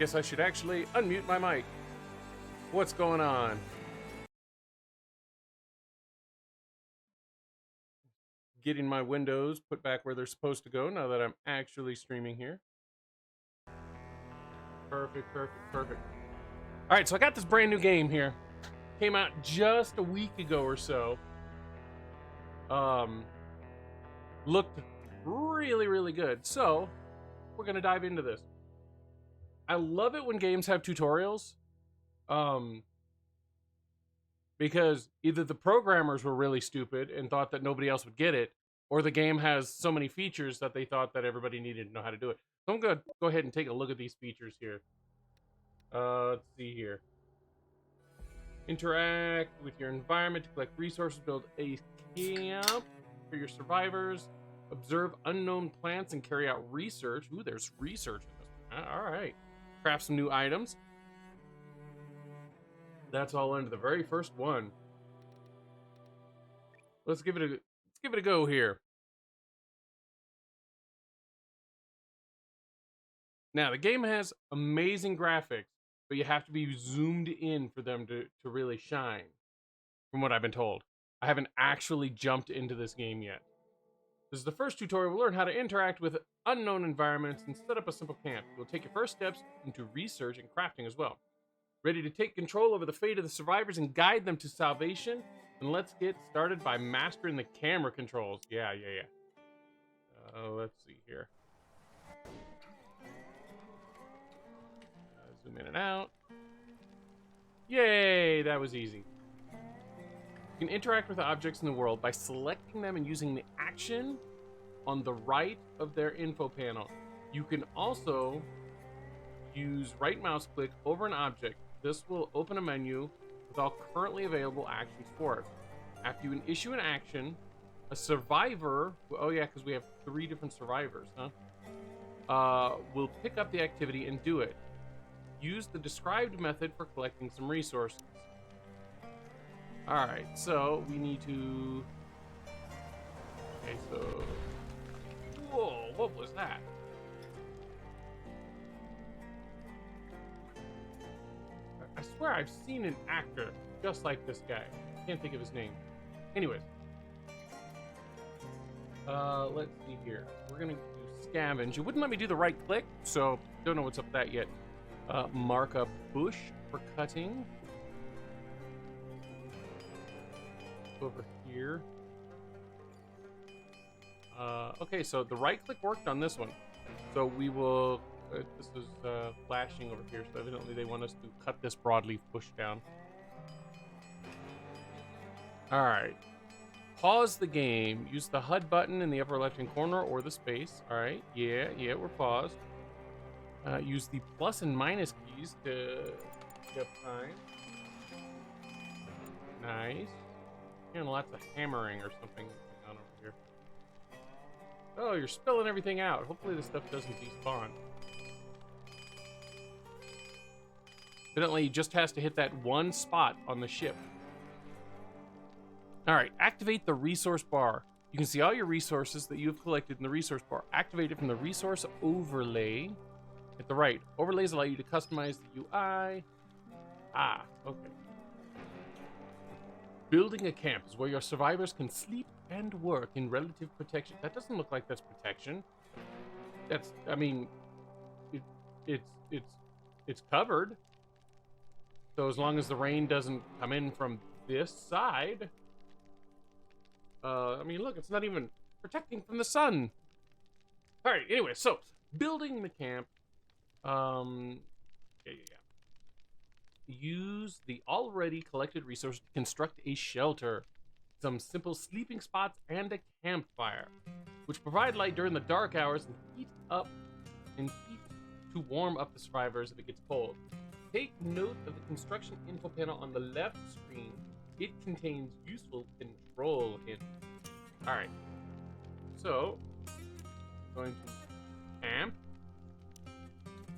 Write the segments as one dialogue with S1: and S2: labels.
S1: guess I should actually unmute my mic. What's going on? Getting my windows put back where they're supposed to go now that I'm actually streaming here. Perfect. All right, so I got this brand new game here. Came out just a week ago or so. Looked really good. So we're gonna dive into this. I love it when games have tutorials. Because either the programmers were really stupid and thought that nobody else would get it, or the game has so many features that they thought that everybody needed to know how to do it. So I'm gonna go ahead and take a look at these features here. Let's see here. Interact with your environment to collect resources, build a camp for your survivors, observe unknown plants and carry out research. Ooh, there's research in this. All right. Craft some new items. That's all under the very first one. Let's give it a go here. Now, the game has amazing graphics, but you have to be zoomed in for them to really shine, from what I've been told. I haven't actually jumped into this game yet. This is the first tutorial. We'll learn how to interact with unknown environments and set up a simple camp. You'll take your first steps into research and crafting as well. Ready to take control over the fate of the survivors and guide them to salvation? And let's get started by mastering the camera controls. Yeah. Let's see here. Zoom in and out. Yay, that was easy. You can interact with objects in the world by selecting them and using the action on the right of their info panel. You can also use right mouse click over an object. This will open a menu with all currently available actions for it. After you issue an action, a survivor, oh yeah, because we have 3 different survivors, will pick up the activity and do it. Use the described method for collecting some resources. All right, so we need to... Okay, so... Whoa, what was that? I swear I've seen an actor just like this guy. Can't think of his name. Anyways. Let's see here. We're gonna do scavenge. You wouldn't let me do the right click, so don't know what's up with that yet. Mark a bush for cutting. Over here. Okay, so the right click worked on this one. So we will... this is flashing over here, so evidently they want us to cut this broadleaf bush down. Alright. Pause the game. Use the HUD button in the upper left-hand corner or the space. Alright, yeah, we're paused. Use the plus and minus keys to get time. Nice. And lots of hammering or something going on over here. Oh, you're spilling everything out. Hopefully this stuff doesn't despawn. Evidently, he just has to hit that one spot on the ship. All right, activate the resource bar. You can see all your resources that you have collected in the resource bar. Activate it from the resource overlay at the right. Overlays allow you to customize the UI. Ah, okay. Building a camp is where your survivors can sleep and work in relative protection. That doesn't look like that's protection. That's, I mean, it's covered. So as long as the rain doesn't come in from this side, I mean, look, it's not even protecting from the sun. All right, anyway, so building the camp. Yeah. Use the already collected resources to construct a shelter, some simple sleeping spots, and a campfire, which provide light during the dark hours and heat to warm up the survivors if it gets cold. Take note of the construction info panel on the left screen. It contains useful control hints. All right, so going to camp,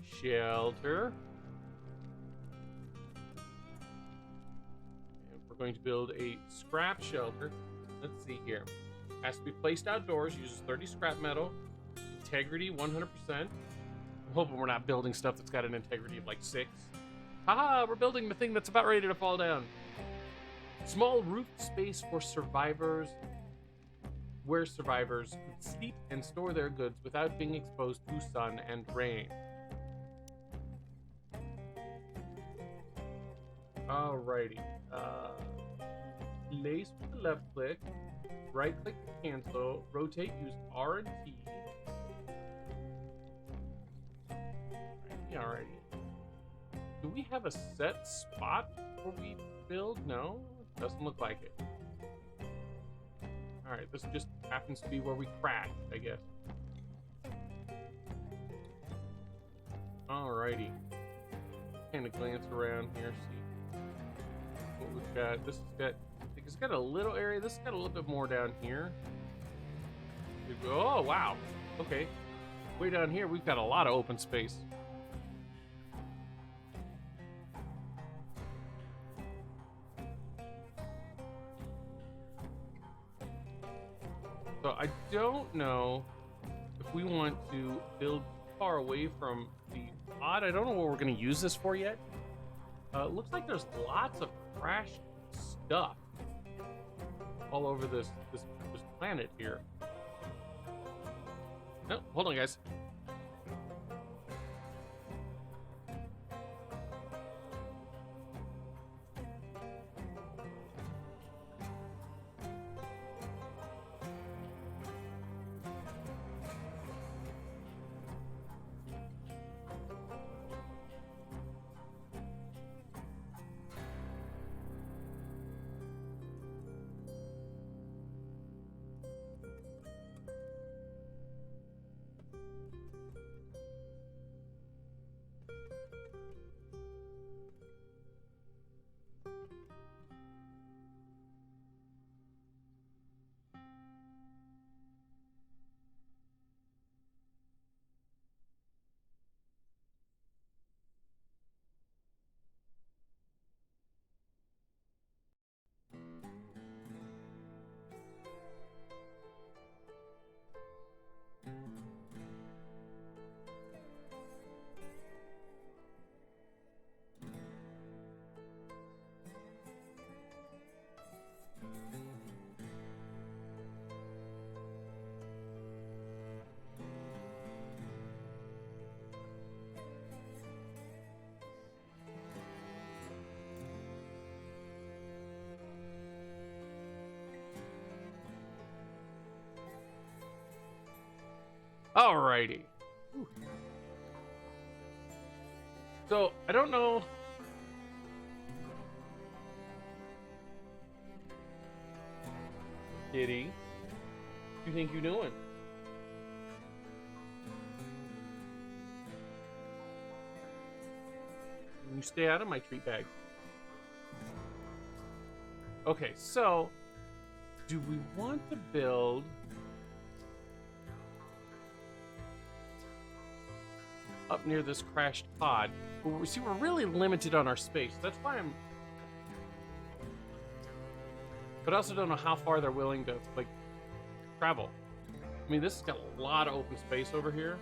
S1: shelter. We're going to build a scrap shelter. Let's see here. Has to be placed outdoors. Uses 30 scrap metal. Integrity 100%. hoping we're not building stuff that's got an integrity of like 6. Haha, we're building the thing that's about ready to fall down. Small roof space for survivors, where survivors could sleep and store their goods without being exposed to sun and rain. Alrighty. Place with the left click, right click to cancel, rotate, use R and T. Alrighty. Do we have a set spot where we build? No, doesn't look like it. Alright, this just happens to be where we crashed, I guess. Alrighty. Kind of glance around here, see what we've got. This has got, I think it's got a little area. This has got a little bit more down here. Oh, wow. Okay. Way down here, we've got a lot of open space. So I don't know if we want to build far away from the pod. I don't know what we're going to use this for yet. It looks like there's lots of crashed stuff all over this planet here. No, hold on, guys. Alrighty. Whew. So, I don't know. Kitty, what do you think you're doing? You stay out of my treat bag. Okay, so do we want to build up near this crashed pod? But see, we're really limited on our space. That's why I'm... But I also don't know how far they're willing to, like, travel. I mean, this has got a lot of open space over here.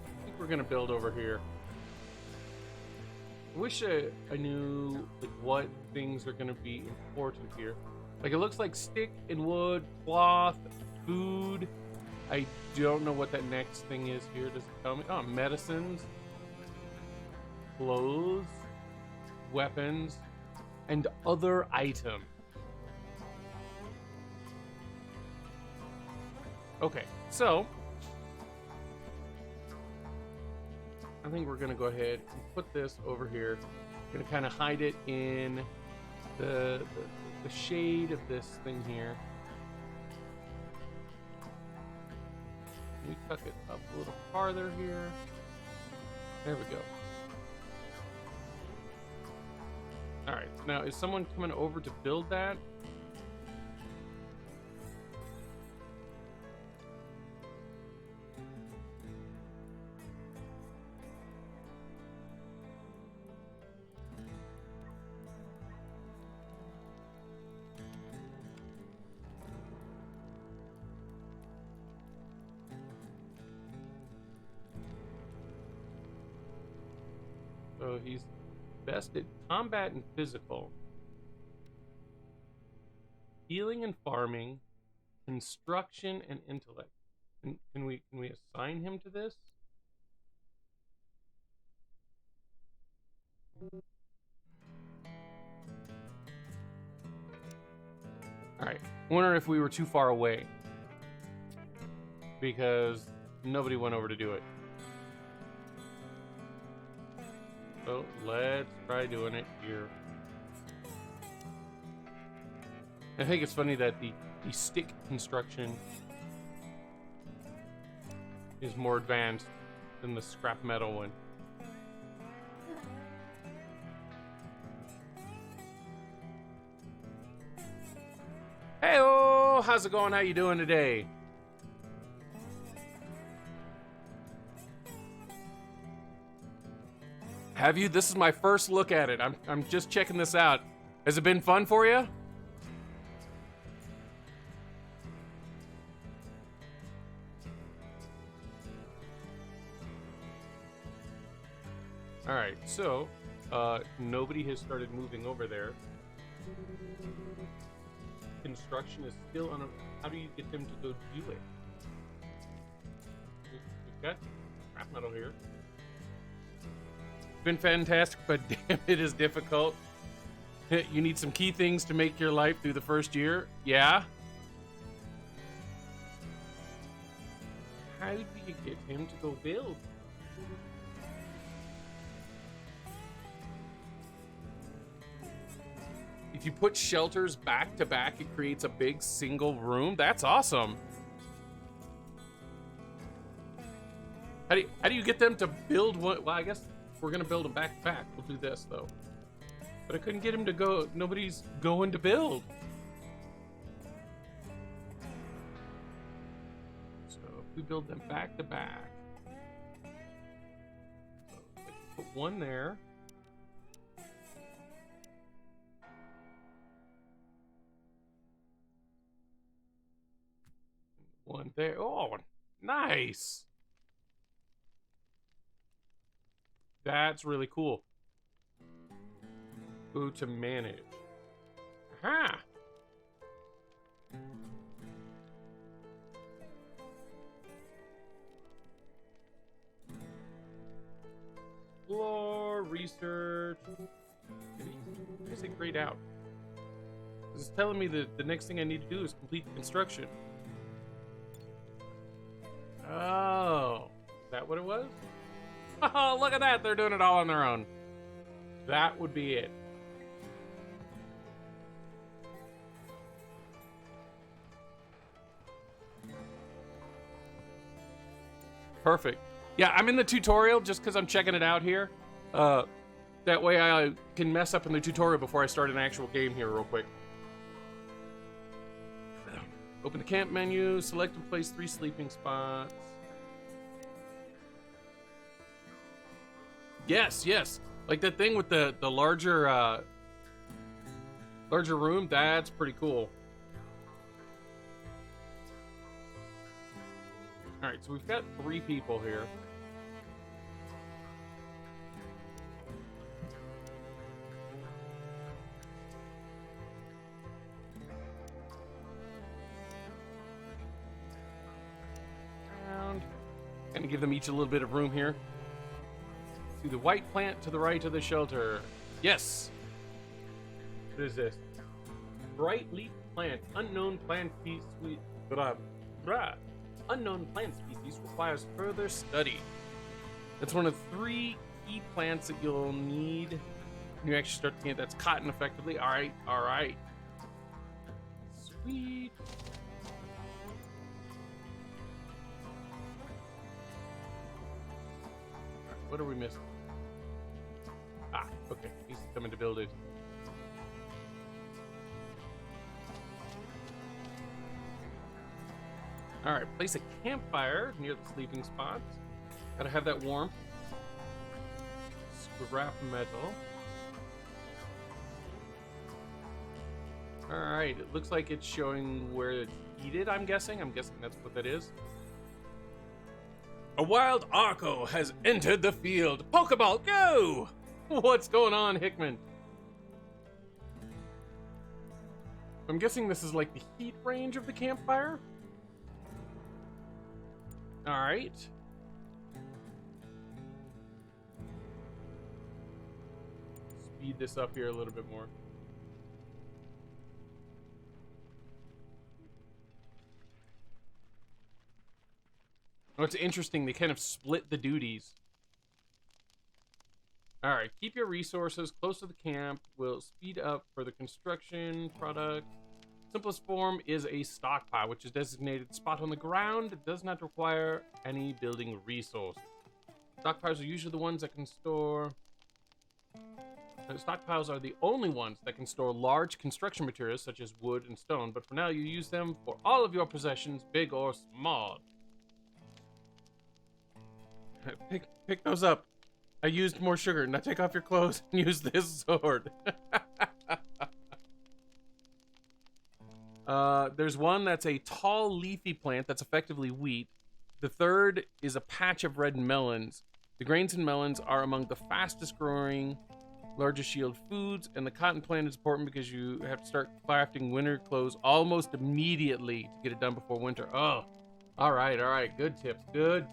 S1: I think we're gonna build over here. I wish I knew, like, what things are gonna be important here. Like, it looks like stick and wood, cloth, food. I don't know what that next thing is here. Does it tell me? Oh, medicines, clothes, weapons, and other items. Okay, so I think we're gonna go ahead and put this over here. We're gonna kind of hide it in the shade of this thing here. We tuck it up a little farther here. There we go. All right, now is someone coming over to build that? So he's best at combat and physical, healing and farming, construction and intellect. Can we assign him to this? All right. Wonder if we were too far away because nobody went over to do it. So let's try doing it here. I think it's funny that the stick construction is more advanced than the scrap metal one. Hey-oh! How's it going? How you doing today? Have you? This is my first look at it. I'm just checking this out. Has it been fun for you? All right, so nobody has started moving over there. Construction is still on. How do you get them to go do it? We've got scrap metal here. Been fantastic, but damn, it is difficult. You need some key things to make your life through the first year. Yeah. How do you get him to go build? If you put shelters back to back, it creates a big single room. That's awesome. How do you get them to build one? Well, I guess we're gonna build them back to back. We'll do this though. But I couldn't get him to go. Nobody's going to build. So if we build them back to back, so let's put one there. One there. Oh, nice. That's really cool. Who to manage. Aha! Explore, research. I say grayed out. This is telling me that the next thing I need to do is complete the construction. Oh, is that what it was? Oh, look at that. They're doing it all on their own. That would be it. Perfect. Yeah, I'm in the tutorial just because I'm checking it out here. That way I can mess up in the tutorial before I start an actual game here real quick. Open the camp menu, select and place 3 sleeping spots. Yes, yes. Like that thing with the larger room, that's pretty cool. All right, so we've got 3 people here. Gonna give them each a little bit of room here. See the white plant to the right of the shelter. Yes. What is this? Bright leaf plant. Unknown plant species. Unknown plant species requires further study. That's one of 3 key plants that you'll need when you actually start to get. That's cotton effectively. All right. All right. Sweet. What are we missing? Ah, okay. He's coming to build it. All right, place a campfire near the sleeping spots. Gotta have that warmth. Scrap metal. All right, it looks like it's showing where it's heated, I'm guessing. I'm guessing that's what that is. A wild Arco has entered the field. Pokeball, go! What's going on, Hickman? I'm guessing this is like the heat range of the campfire. All right. Speed this up here a little bit more. Oh, it's interesting. They kind of split the duties. All right. Keep your resources close to the camp. Will speed up for the construction product. Simplest form is a stockpile, which is designated spot on the ground. It does not require any building resource. Stockpiles are usually the ones that can store... Stockpiles are the only ones that can store large construction materials, such as wood and stone, but for now you use them for all of your possessions, big or small. Pick those up. I used more sugar. Now take off your clothes and use this sword. There's one that's a tall leafy plant that's effectively wheat. The third is a patch of red melons. The grains and melons are among the fastest growing, largest yield foods, and the cotton plant is important because you have to start crafting winter clothes almost immediately to get it done before winter. Oh, all right. Good tips. To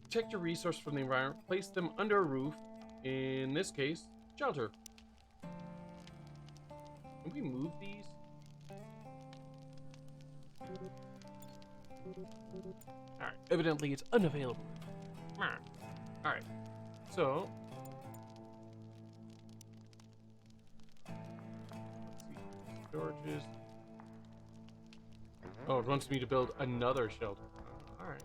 S1: protect your resource from the environment, place them under a roof. In this case, shelter. Can we move these? Alright, evidently it's unavailable. Alright, so... let's see, storages. Oh, it wants me to build another shelter. Alright.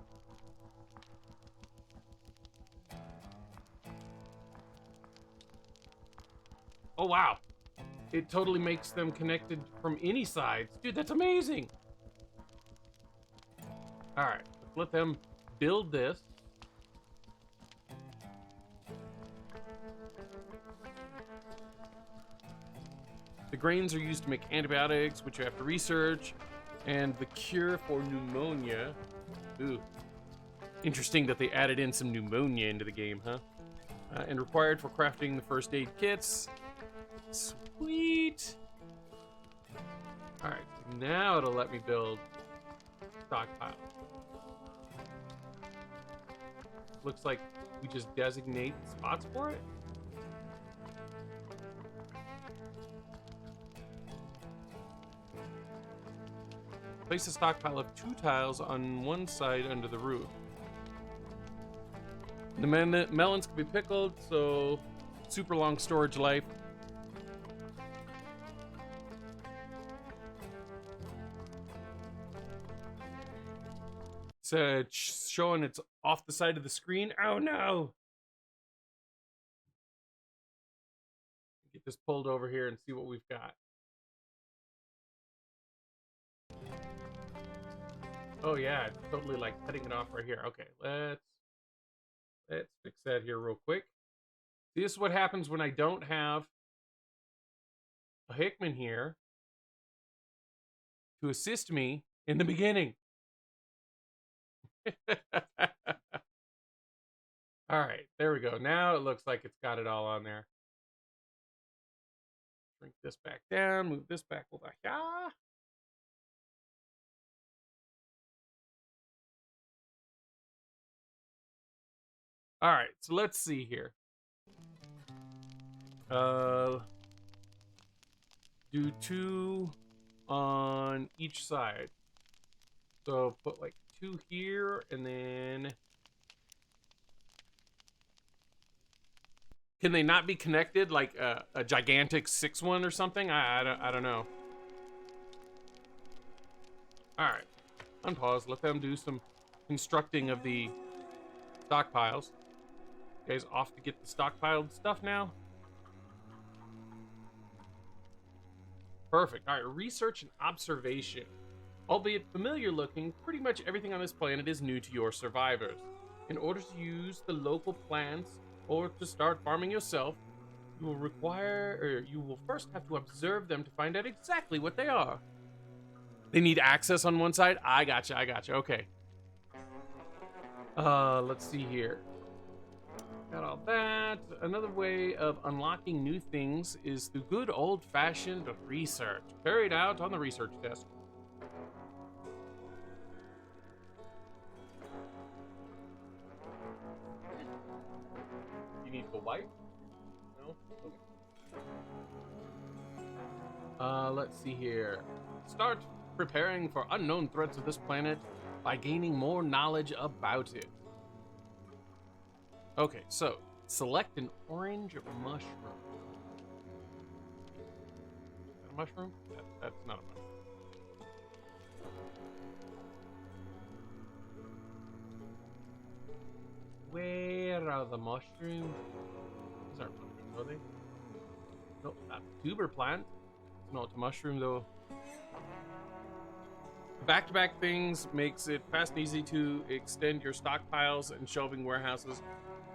S1: Oh, wow. It totally makes them connected from any sides. Dude, that's amazing. All right, let's let them build this. The grains are used to make antibiotics, which you have to research, and the cure for pneumonia. Ooh. Interesting that they added in some pneumonia into the game, huh? And required for crafting the first aid kits. Sweet. All right, now it'll let me build stockpile. Looks like we just designate spots for it. Place a stockpile of 2 tiles on one side under the roof. The melons can be pickled, so super long storage life. It's showing it's off the side of the screen. Oh no! Get this pulled over here and see what we've got. Oh yeah, it's totally like cutting it off right here. Okay, let's fix that here real quick. This is what happens when I don't have a Hickman here to assist me in the beginning. All right, there we go. Now it looks like it's got it all on there. Bring this back down, move this back over here. All right, so let's see here. Do 2 on each side. So put like 2 here, and then can they not be connected like a gigantic 6 one or something? I don't know. All right, unpause. Let them do some constructing of the stockpiles. You guys off to get the stockpiled stuff now? Perfect. All right, research and observation. Albeit familiar looking, pretty much everything on this planet is new to your survivors. In order to use the local plants or to start farming yourself, you will first have to observe them to find out exactly what they are. They need access on one side? I gotcha. Okay. Let's see here. Got all that. Another way of unlocking new things is through good old-fashioned research, carried out on the research desk. You need to wipe? No? Okay. Let's see here. Start preparing for unknown threats of this planet by gaining more knowledge about it. Okay, so select an orange mushroom. Is that a mushroom? That's not a mushroom. Where are the mushrooms? These aren't mushrooms, are they? Nope, that's a tuber plant. It's not a mushroom though. Back-to-back things makes it fast and easy to extend your stockpiles and shelving warehouses.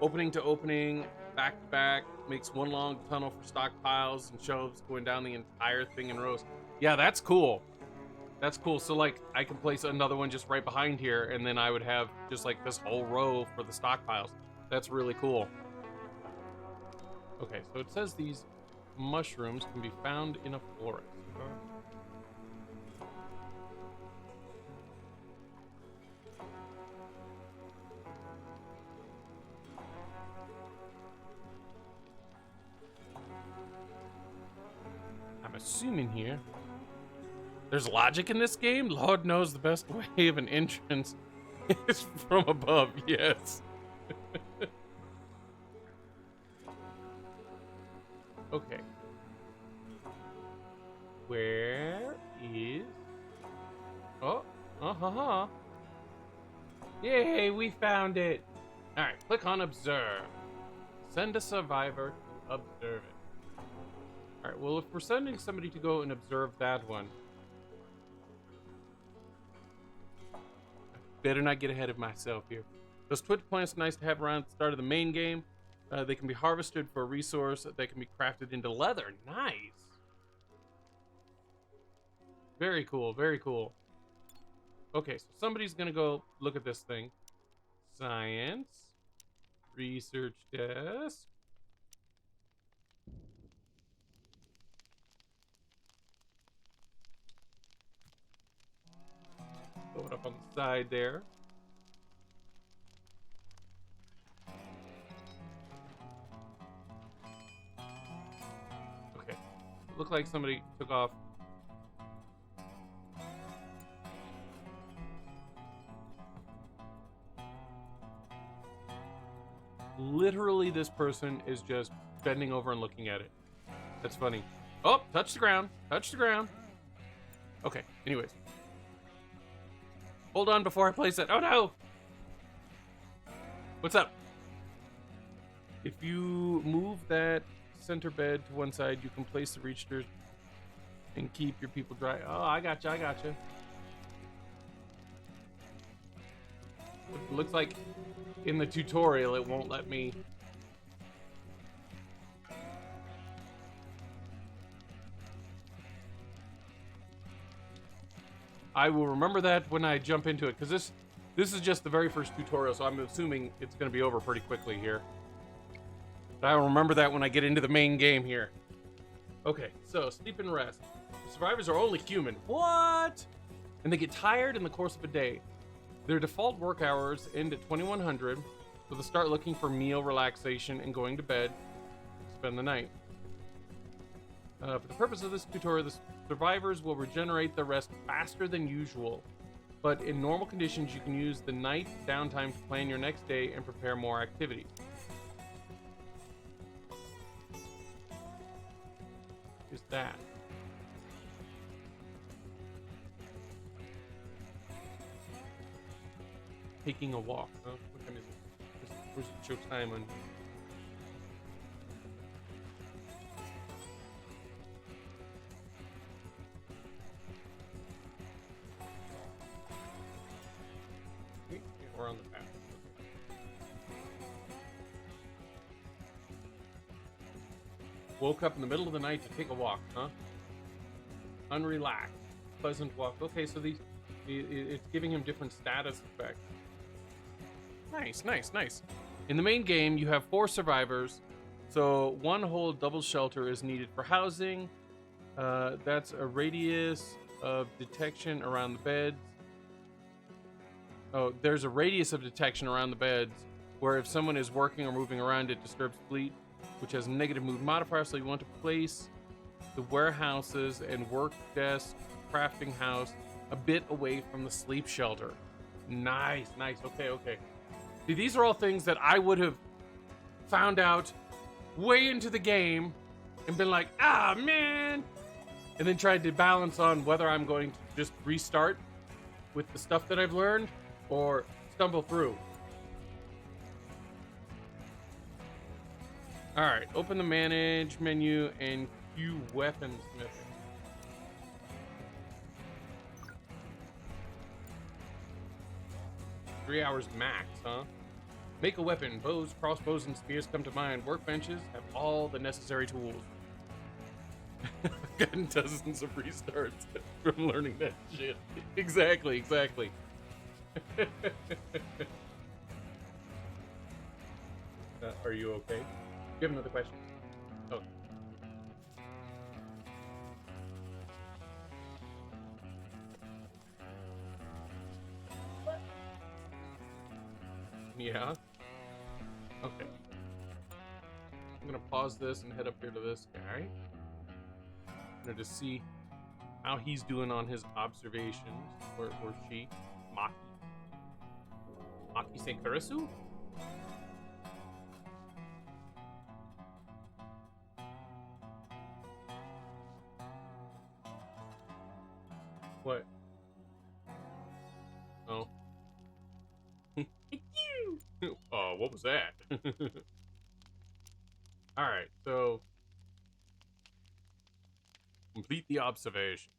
S1: Opening to opening, back-to-back, makes one long tunnel for stockpiles and shelves going down the entire thing in rows. Yeah, that's cool. That's cool. So, like, I can place another one just right behind here, and then I would have just, like, this whole row for the stockpiles. That's really cool. Okay, so it says these mushrooms can be found in a forest. I'm assuming here. There's logic in this game? Lord knows the best way of an entrance is from above, yes. Okay. Where is... Oh, uh-huh. Yay, we found it. All right, click on observe. Send a survivor to observe it. All right, well, if we're sending somebody to go and observe that one, better not get ahead of myself here. Those twitch plants are nice to have around at the start of the main game. They can be harvested for a resource that can be crafted into leather. Nice. Very cool, very cool. Okay, so somebody's gonna go look at this thing. Science. Research desk. Throw it up on the side there. Okay. Looked like somebody took off. Literally, this person is just bending over and looking at it. That's funny. Oh, touch the ground. Touch the ground. Okay, anyways. Hold on before I place it. Oh, no! What's up? If you move that center bed to one side, you can place the reachers and keep your people dry. Oh, I gotcha, I gotcha. It looks like in the tutorial, it won't let me. I will remember that when I jump into it, because this is just the very first tutorial, so I'm assuming it's going to be over pretty quickly here. But I'll remember that when I get into the main game here. Okay, so sleep and rest. Survivors are only human. What? And they get tired in the course of a day. Their default work hours end at 2100, so they'll start looking for meal, relaxation, and going to bed to spend the night. For the purpose of this tutorial, the survivors will regenerate their rest faster than usual. But in normal conditions, you can use the night downtime to plan your next day and prepare more activities. Is that? Taking a walk, huh? What time is it? Where's the show time on? We're on the path. Woke up in the middle of the night to take a walk, huh? Unrelaxed, pleasant walk. Okay, so it's giving him different status effects. Nice, nice, nice. In the main game, you have 4 survivors, so 1 whole double shelter is needed for housing. That's a radius of detection around the beds. Oh, there's a radius of detection around the beds where if someone is working or moving around, it disturbs sleep, which has a negative mood modifier. So you want to place the warehouses and work desk, crafting house a bit away from the sleep shelter. Nice, nice. Okay, okay. See, these are all things that I would have found out way into the game and been like, ah, man. And then tried to balance on whether I'm going to just restart with the stuff that I've learned or stumble through. All right, open the manage menu and queue weaponsmithing. Three hours max, huh? Make a weapon. Bows, crossbows, and spears come to mind. Workbenches have all the necessary tools. I've gotten dozens of restarts from learning that shit. Exactly, exactly. Are you okay? Do you have another question? Oh. Yeah? Okay. I'm gonna pause this and head up here to this guy. To see how he's doing on his observations, or she. Maki Senkurisu? What? Oh. What was that? Alright, so complete the observation.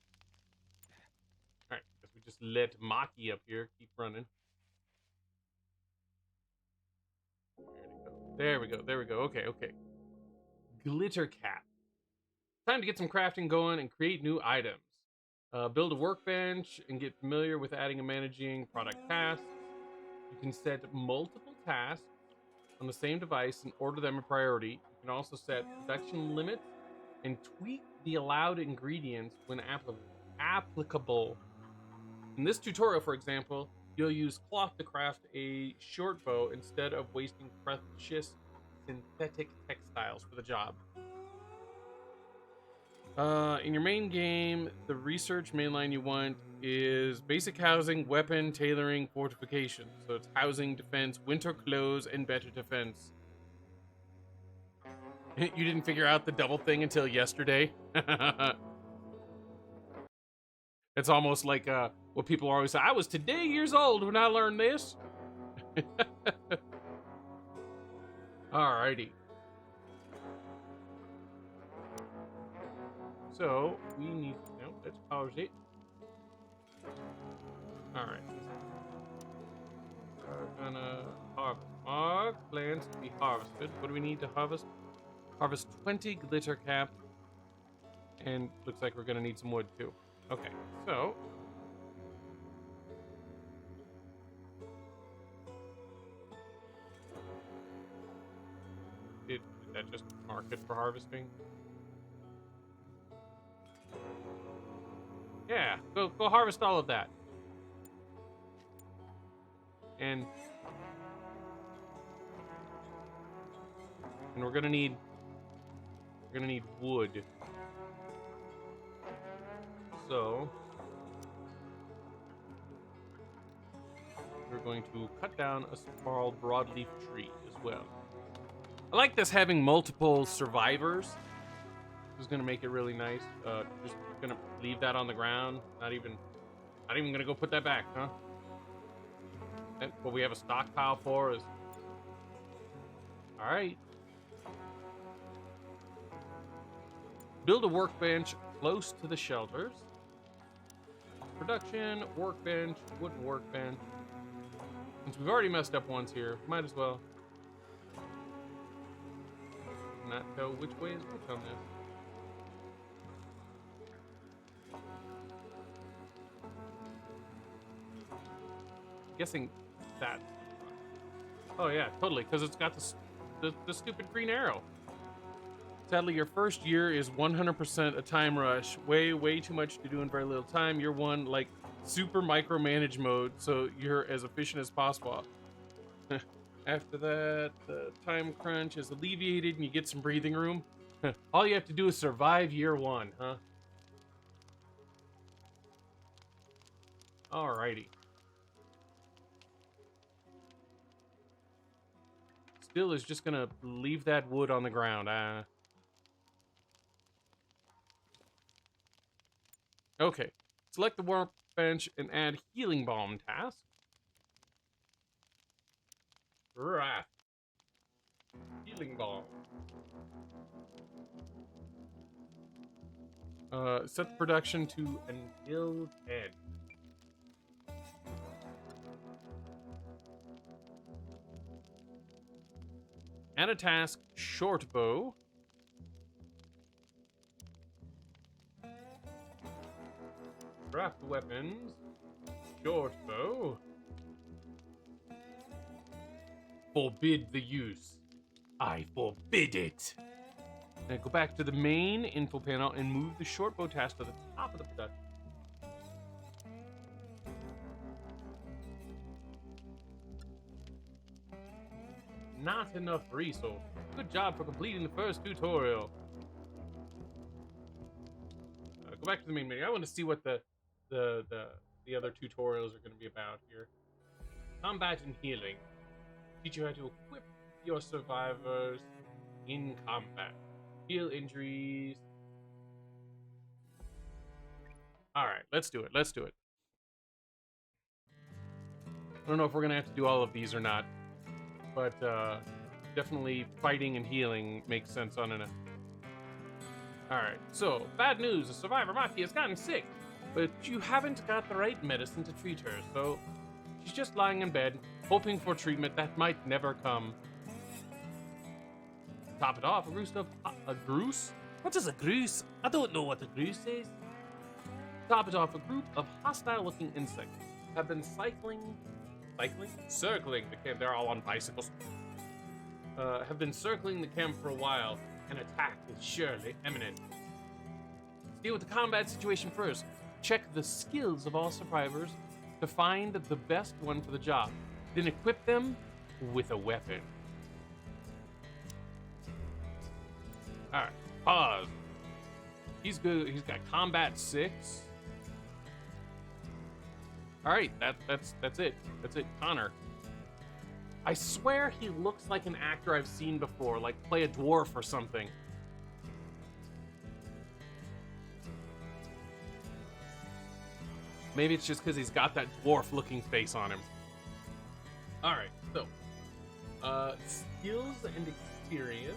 S1: Alright, guess we just let Maki up here keep running. There we go. There we go. Okay, okay. Glitter cap. Time to get some crafting going and create new items. Build a workbench and get familiar with adding and managing product tasks. You can set multiple tasks on the same device and order them in priority. You can also set production limits and tweak the allowed ingredients when applicable. In this tutorial, for example, you'll use cloth to craft a short bow instead of wasting precious synthetic textiles for the job. In your main game, the research mainline you want is basic housing, weapon, tailoring, fortification. So it's housing, defense, winter clothes, and better defense. You didn't figure out the double thing until yesterday? It's almost like what people always say, I was today years old when I learned this. Alrighty. So we need no, let's pause it. Alright. We're gonna harvest. Our plants to be harvested. What do we need to harvest? Harvest 20 glitter cap. And looks like we're gonna need some wood too. Okay, so did that just mark it for harvesting? Yeah, go harvest all of that. And we're gonna need wood. So we're going to cut down a small broadleaf tree as well. I like this having multiple survivors. This is gonna make it really nice. Just gonna leave that on the ground. Not even gonna go put that back, huh? And what we have a stockpile for is all right. Build a workbench close to the shelters. Production, workbench, wooden workbench. Since we've already messed up once here, might as well not tell which way is which on this. Guessing that. Oh yeah, totally, because it's got the stupid green arrow. Sadly, your first year is 100% a time rush. Way too much to do in very little time. Year one, like, super micromanage mode, so you're as efficient as possible. After that, the time crunch is alleviated and you get some breathing room. All you have to do is survive year one, huh? Alrighty. Still is just gonna leave that wood on the ground. Okay. Select the workbench and add healing balm task. Right. Healing balm. Set the production to until 10. Add a task, short bow. Craft weapons, short bow. Forbid the use. I forbid it. Now go back to the main info panel and move the short bow task to the top of the production. Not enough resource. Good job for completing the first tutorial. Go back to the main menu. I want to see what the other tutorials are going to be about here. Combat and healing. Teach you how to equip your survivors in combat. Heal injuries. Alright, let's do it. Let's do it. I don't know if we're going to have to do all of these or not. But definitely fighting and healing makes sense on an... Alright, so, bad news. The survivor Maki has gotten sick. But you haven't got the right medicine to treat her, so she's just lying in bed, hoping for treatment that might never come. Top it off, a goose? What is a goose? I don't know what a goose is. Top it off, a group of hostile-looking insects have been circling the camp. They're all on bicycles. Have been circling the camp for a while. An attack is surely imminent. Let's deal with the combat situation first. Check the skills of all survivors to find the best one for the job. Then equip them with a weapon. Alright, pause. He's good. He's got combat 6. Alright, that's it. That's it. Connor. I swear he looks like an actor I've seen before, like play a dwarf or something. Maybe it's just because he's got that dwarf-looking face on him. Alright, so. Skills and experience.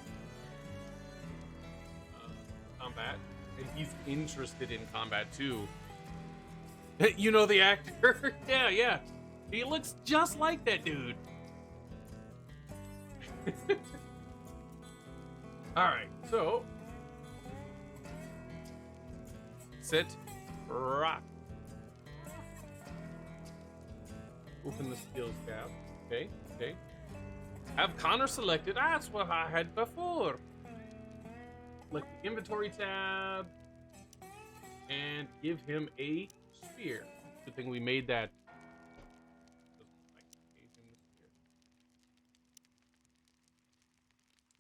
S1: Combat. And he's interested in combat, too. You know the actor? Yeah. He looks just like that dude. Alright, so. Sit. Rock. Open the skills tab. Okay. Have Connor selected. That's what I had before. Select the inventory tab. And give him a spear. Good thing we made that.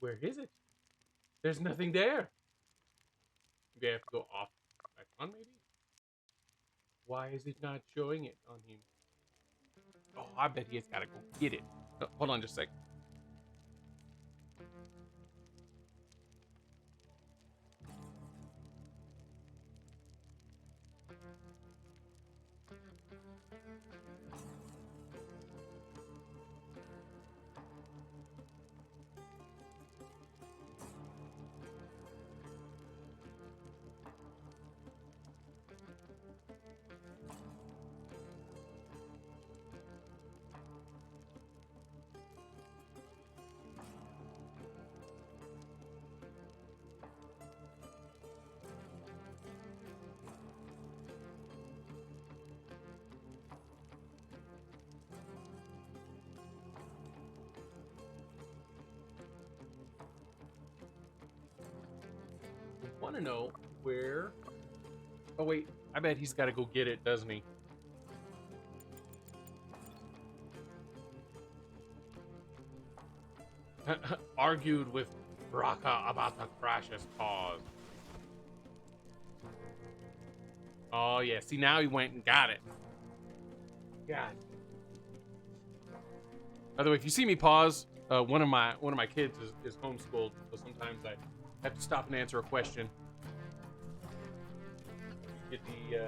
S1: Where is it? There's nothing there. Maybe I have to go off. Back on, maybe? Why is it not showing it on him? Oh, I bet he has got to go get it. Oh, hold on just a second. want to know where. Oh wait, I bet he's got to go get it, doesn't he? Argued with Raka about the precious cause. Oh yeah, see now he went and got it. God. By the way, if you see me pause, one of my kids is homeschooled, so sometimes I have to stop and answer a question. Get the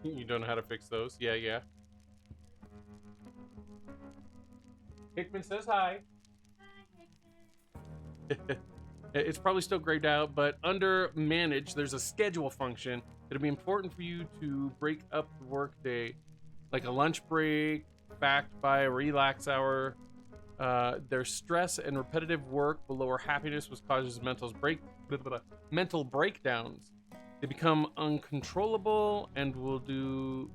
S1: you don't know how to fix those. Yeah, yeah. Hickman says hi. It's probably still grayed out, but under manage, there's a schedule function. It'll be important for you to break up the workday, like a lunch break, backed by a relax hour. Their stress and repetitive work below our happiness, which causes mental breakdowns. They become uncontrollable and will do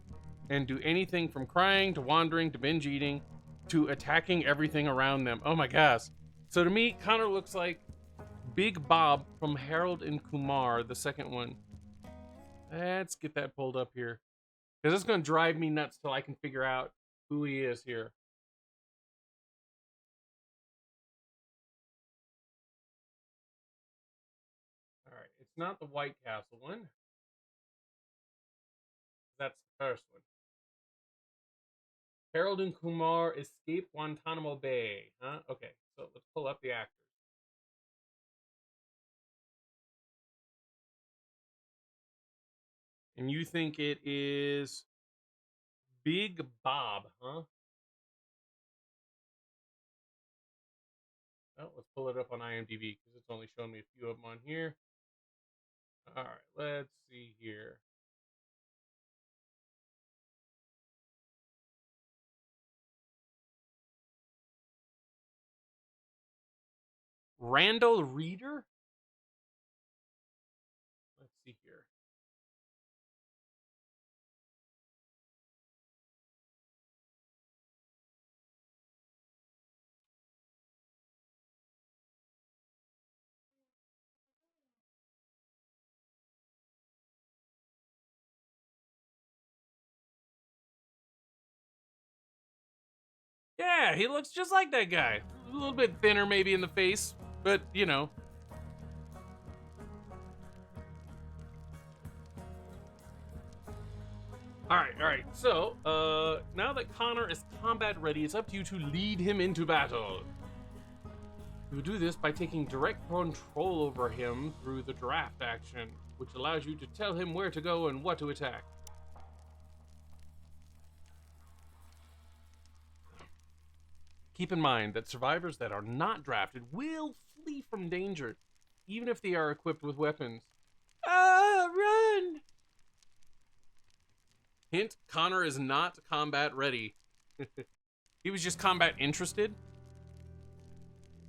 S1: anything from crying to wandering to binge eating to attacking everything around them. Oh my gosh. So to me, Connor looks like Big Bob from Harold and Kumar, the second one. Let's get that pulled up here. Because it's going to drive me nuts till I can figure out who he is here. All right. It's not the White Castle one. That's the first one. Harold and Kumar escape Guantanamo Bay. Huh? Okay. So let's pull up the actors. And you think it is Big Bob, huh? Oh, let's pull it up on IMDb because it's only showing me a few of them on here. All right, let's see here. Randall Reader? Let's see here. Yeah, he looks just like that guy. A little bit thinner maybe in the face, but you know. All right. So, now that Connor is combat ready, it's up to you to lead him into battle. You do this by taking direct control over him through the draft action, which allows you to tell him where to go and what to attack. Keep in mind that survivors that are not drafted will flee from danger, even if they are equipped with weapons. Ah, run! Hint, Connor is not combat ready. He was just combat interested.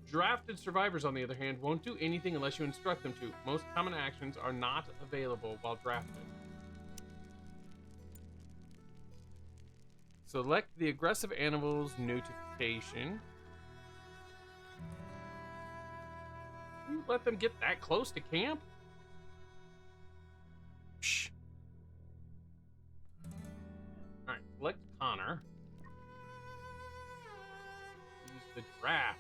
S1: Drafted survivors, on the other hand, won't do anything unless you instruct them to. Most common actions are not available while drafted. Select the aggressive animals notification. You let them get that close to camp? Shh. Alright, select Connor. Use the draft.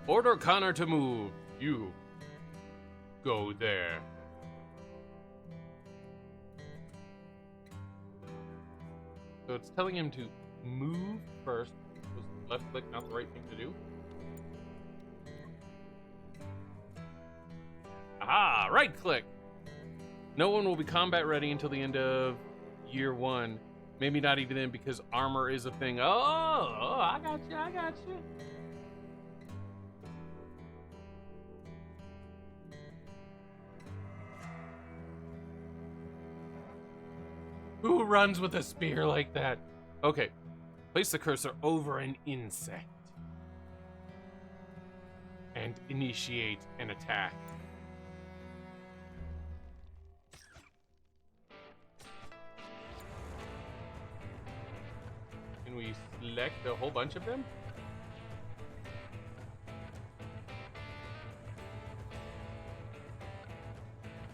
S1: Order Connor to move. You go there. So it's telling him to move first. Was left click not the right thing to do? Aha! Right click! No one will be combat ready until the end of year 1. Maybe not even then because armor is a thing. Oh, I got you, I got you. Who runs with a spear like that? Okay, place the cursor over an insect and initiate an attack. Can we select a whole bunch of them?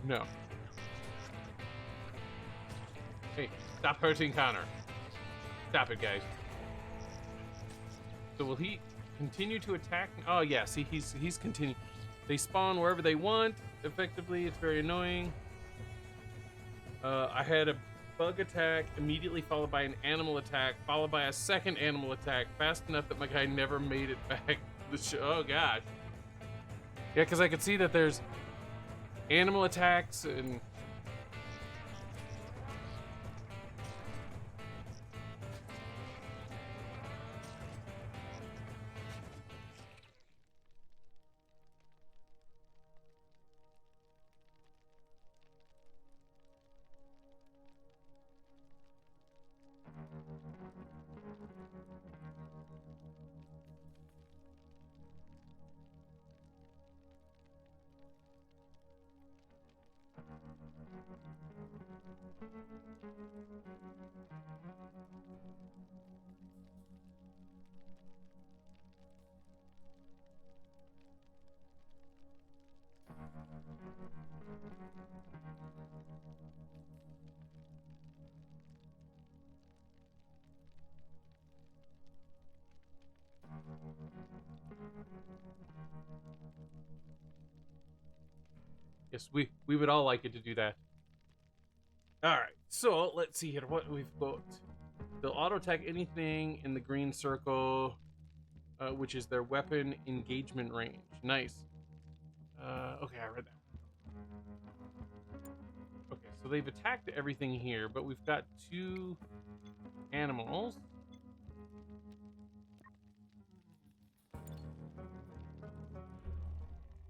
S1: No. Hey, stop hurting Connor. Stop it, guys. So will he continue to attack? Oh yeah, see, he's continuing. They spawn wherever they want. Effectively, it's very annoying. I had a bug attack immediately followed by an animal attack, followed by a second animal attack, fast enough that my guy never made it back to the show. Oh gosh. Yeah, because I could see that there's animal attacks and yes, we would all like it to do that. All right, so let's see here what we've got. They'll auto attack anything in the green circle, which is their weapon engagement range. Nice. Okay, I read that. Okay, so they've attacked everything here, but we've got 2 animals.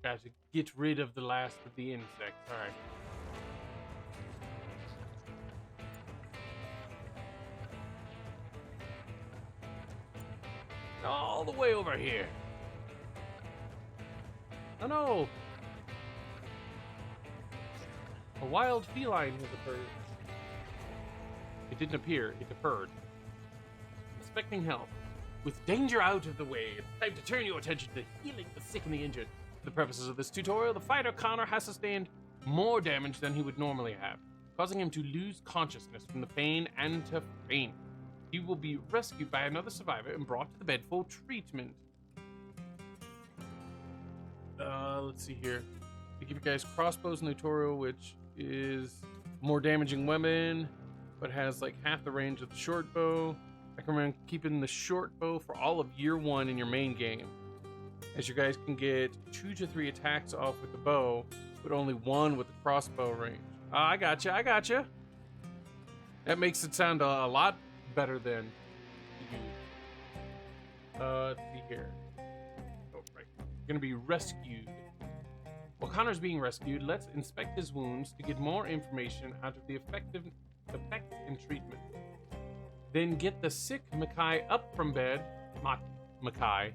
S1: Got to get rid of the last of the insects. All right. All the way over here. Oh no! A wild feline has appeared. It didn't appear, it deferred. Inspecting health. With danger out of the way, it's time to turn your attention to healing the sick and the injured. For the purposes of this tutorial, the fighter Connor has sustained more damage than he would normally have, causing him to lose consciousness from the pain and to faint. He will be rescued by another survivor and brought to the bed for treatment. Let's see here. They give you guys crossbows in the tutorial, which is more damaging weapon, but has like half the range of the short bow. I recommend keeping the short bow for all of year 1 in your main game, as you guys can get 2 to 3 attacks off with the bow, but only 1 with the crossbow range. I gotcha. That makes it sound a lot better than you. Let's see here. Oh, right. You're gonna be rescued. While Connor's being rescued, let's inspect his wounds to get more information out of the effect and treatment. Then get the sick Makai up from bed. Makai.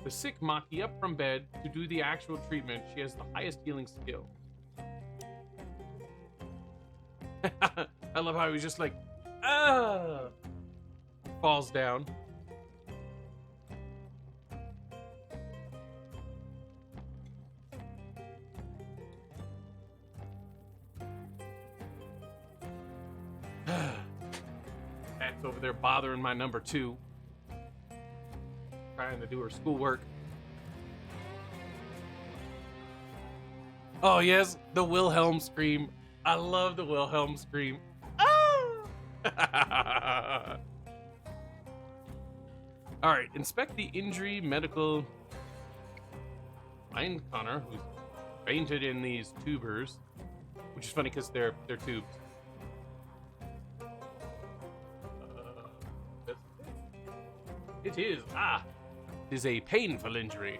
S1: The sick Maki up from bed to do the actual treatment. She has the highest healing skill. I love how he was just like, falls down. Pat's over there bothering my number 2, trying to do her schoolwork. Oh yes, the Wilhelm scream. I love the Wilhelm scream. All right, inspect the injury medical. Find Connor, who's fainted in these tubers, which is funny because they're tubes. It is it is a painful injury,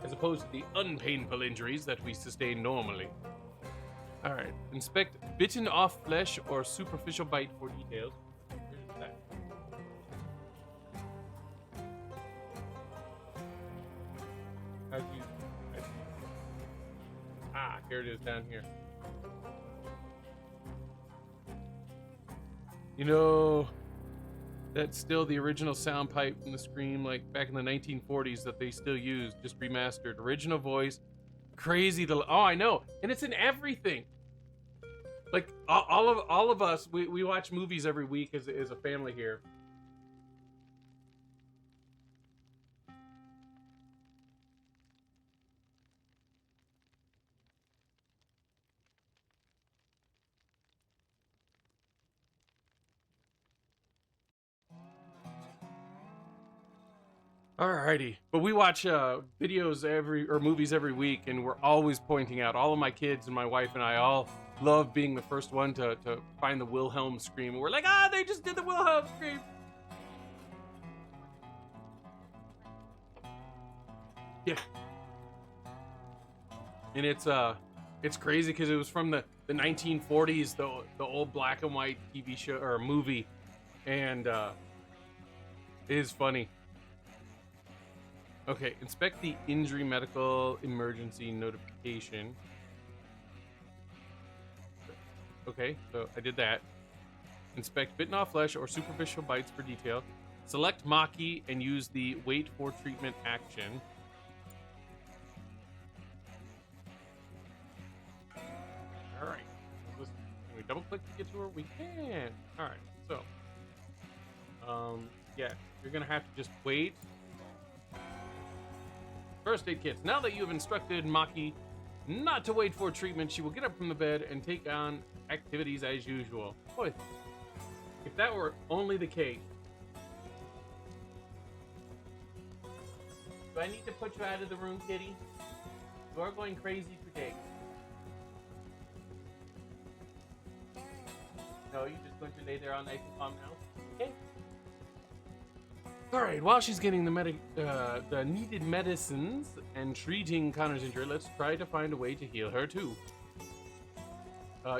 S1: as opposed to the unpainful injuries that we sustain normally. All right, inspect bitten off flesh or superficial bite for details. Here's that. Here it is down here. You know, that's still the original sound pipe from the Scream, like back in the 1940s, that they still use, just remastered. Original voice, crazy. Oh, I know, and it's in everything. Like all of us, we watch movies every week as a family here. Alrighty, but we watch videos movies every week, and we're always pointing out. All of my kids and my wife and I all love being the first one to find the Wilhelm scream. And we're like, they just did the Wilhelm scream. Yeah, and it's crazy because it was from the 1940s, the old black and white TV show or movie, and it is funny. Okay, inspect the injury medical emergency notification. Okay, so I did that. Inspect bitten off flesh or superficial bites for detail. Select Maki and use the wait for treatment action. Alright. Can we double click to get to her? We can. Alright, so. Yeah, you're gonna have to just wait. First aid kits. Now that you have instructed Maki not to wait for treatment, she will get up from the bed and take on activities as usual. Boy, if that were only the case. Do I need to put you out of the room, kitty? You are going crazy today. No, you're just going to lay there all nice and calm now? Okay. All right, while she's getting the needed medicines and treating Connor's injury, let's try to find a way to heal her too.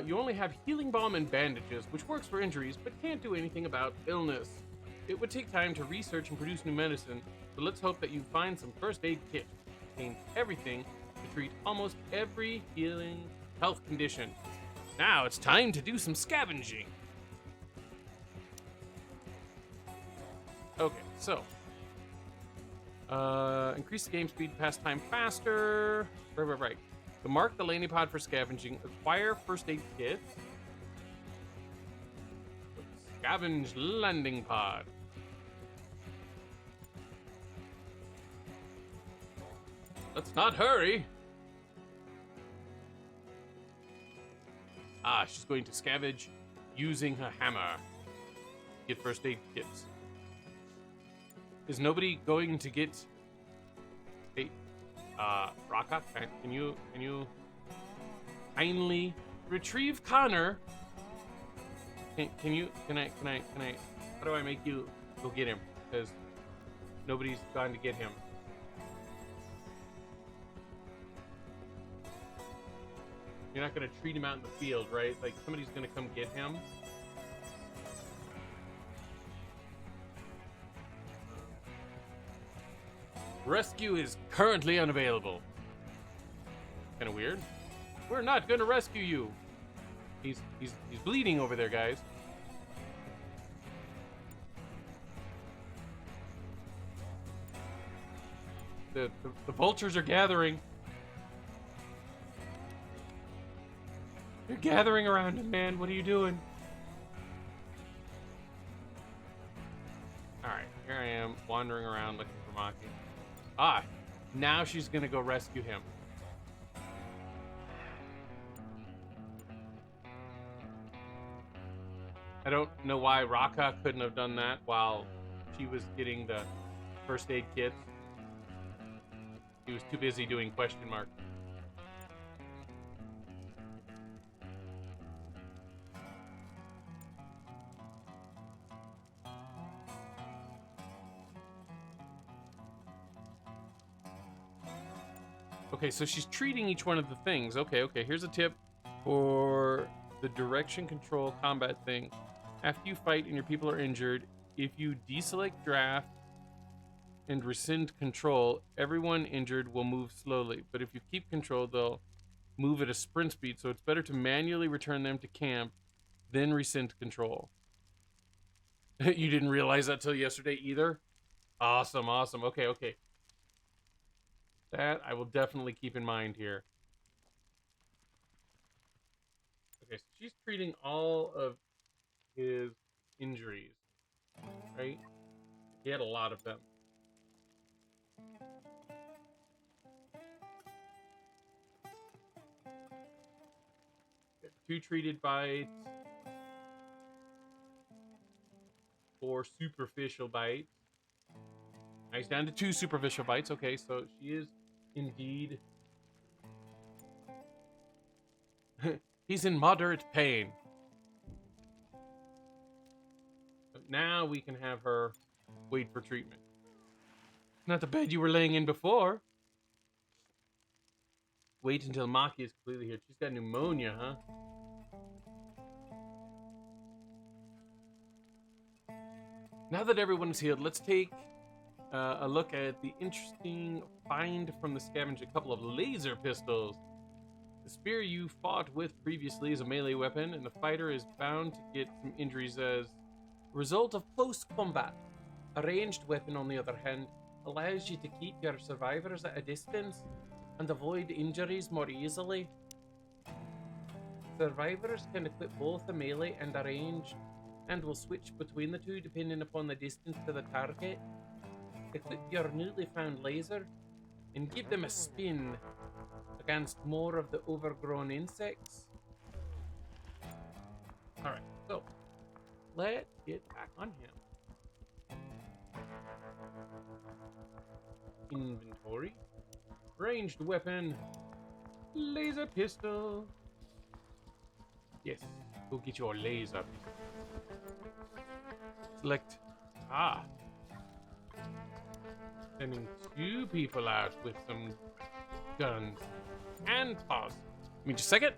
S1: You only have healing balm and bandages, which works for injuries, but can't do anything about illness. It would take time to research and produce new medicine, but let's hope that you find some first aid kit. It contains everything to treat almost every healing health condition. Now it's time to do some scavenging. Okay, so increase the game speed, pass time faster. Right. So mark the landing pod for scavenging. Acquire first aid kit. Scavenge landing pod. Let's not hurry. She's going to scavenge using her hammer. Get first aid kits. Is nobody going to get... Hey, Raka, can you kindly retrieve Connor? Can I, how do I make you go get him? Because nobody's gone to get him. You're not gonna treat him out in the field, right? Like, somebody's gonna come get him. Rescue is currently unavailable. Kind of weird. We're not gonna rescue you. He's bleeding over there, guys. The vultures are gathering. You're gathering around him, man. What are you doing? Alright, here I am, wandering around looking for Maki. Now she's gonna go rescue him. I don't know why Raka couldn't have done that while she was getting the first aid kit. He was too busy doing question mark. Okay, so she's treating each one of the things. Okay, here's a tip for the direction control combat thing. After you fight and your people are injured, if you deselect draft and rescind control, everyone injured will move slowly. But if you keep control, they'll move at a sprint speed, so it's better to manually return them to camp, then rescind control. You didn't realize that till yesterday either? Awesome. Okay. That I will definitely keep in mind here. Okay, so she's treating all of his injuries, right? He had a lot of them. Two treated bites, 4 superficial bites. Nice, down to 2 superficial bites. Okay, so she is indeed... He's in moderate pain. But now we can have her wait for treatment. Not the bed you were laying in before. Wait until Maki is completely healed. She's got pneumonia, huh? Now that everyone's healed, let's take a look at the interesting find from the scavenge. A couple of laser pistols. The spear you fought with previously is a melee weapon, and the fighter is bound to get some injuries as a result of close combat. A ranged weapon, on the other hand, allows you to keep your survivors at a distance and avoid injuries more easily. Survivors can equip both a melee and a ranged, and will switch between the two depending upon the distance to the target. Equip your newly found laser and give them a spin against more of the overgrown insects. Alright, so let's get back on him. Inventory. Ranged weapon. Laser pistol. Yes, go get your laser pistol. Select. Sending 2 people out with some guns. And pause. Give me just a second.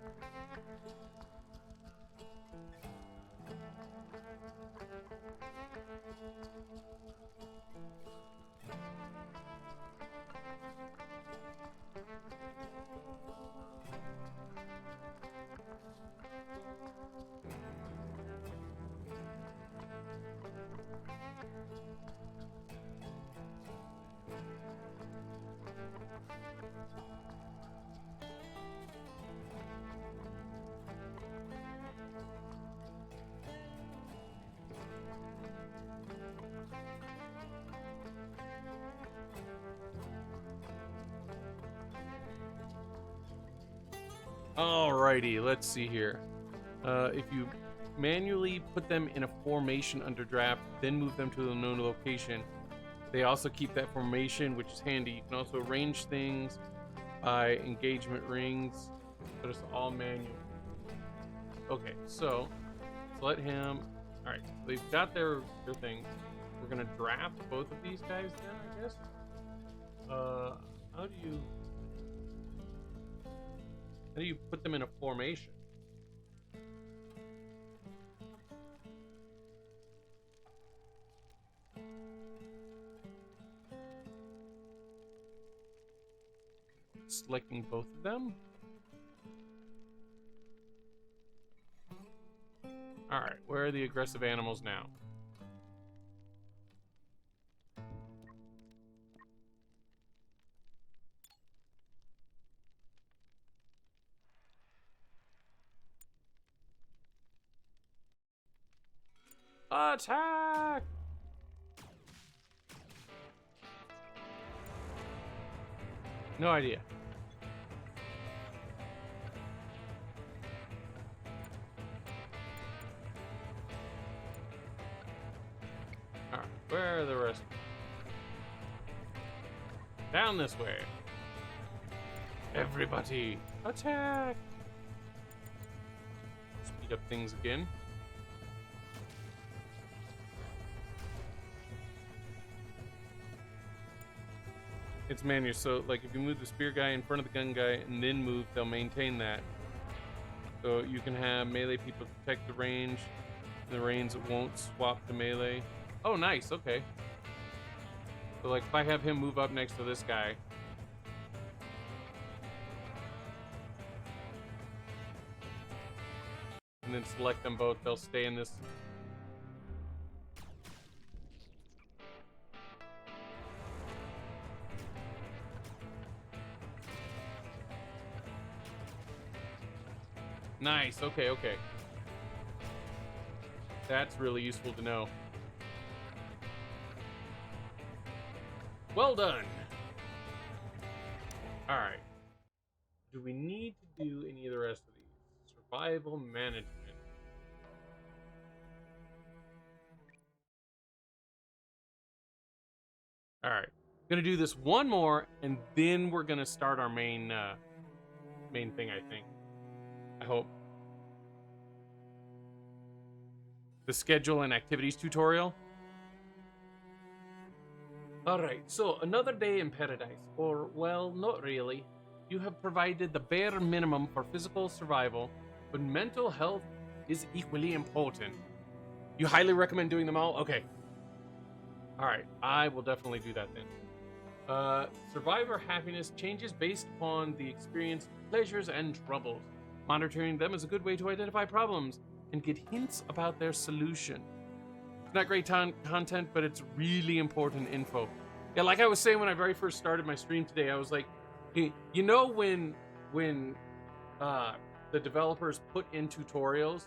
S1: Alrighty, let's see here. If you manually put them in a formation under draft, then move them to a known location, they also keep that formation, which is handy. You can also arrange things by engagement rings, but it's all manual. Okay, so let's let him. All right, they've got their thing. We're gonna draft both of these guys then, I guess. How do you put them in a formation? Selecting both of them. All right, where are the aggressive animals now? Attack! No idea. Alright, where are the rest? Down this way. Everybody, attack! Speed up things again. It's manual, so like if you move the spear guy in front of the gun guy and then move, they'll maintain that. So you can have melee people protect the range, and the range won't swap to melee. Oh, nice, okay. So like if I have him move up next to this guy. And then select them both, they'll stay in this. Nice, okay, okay. That's really useful to know. Well done. Alright. Do we need to do any of the rest of these? Survival management. Alright. Gonna do this one more, and then we're gonna start our main thing, I think. I hope. The schedule and activities tutorial. Alright, so another day in paradise. Or, well, not really. You have provided the bare minimum for physical survival, but mental health is equally important. You highly recommend doing them all? Okay. Alright, I will definitely do that then. Survivor happiness changes based upon the experienced pleasures and troubles. Monitoring them is a good way to identify problems and get hints about their solution. It's not great content, but it's really important info. Yeah, like I was saying when I very first started my stream today, I was like, hey, you know when the developers put in tutorials,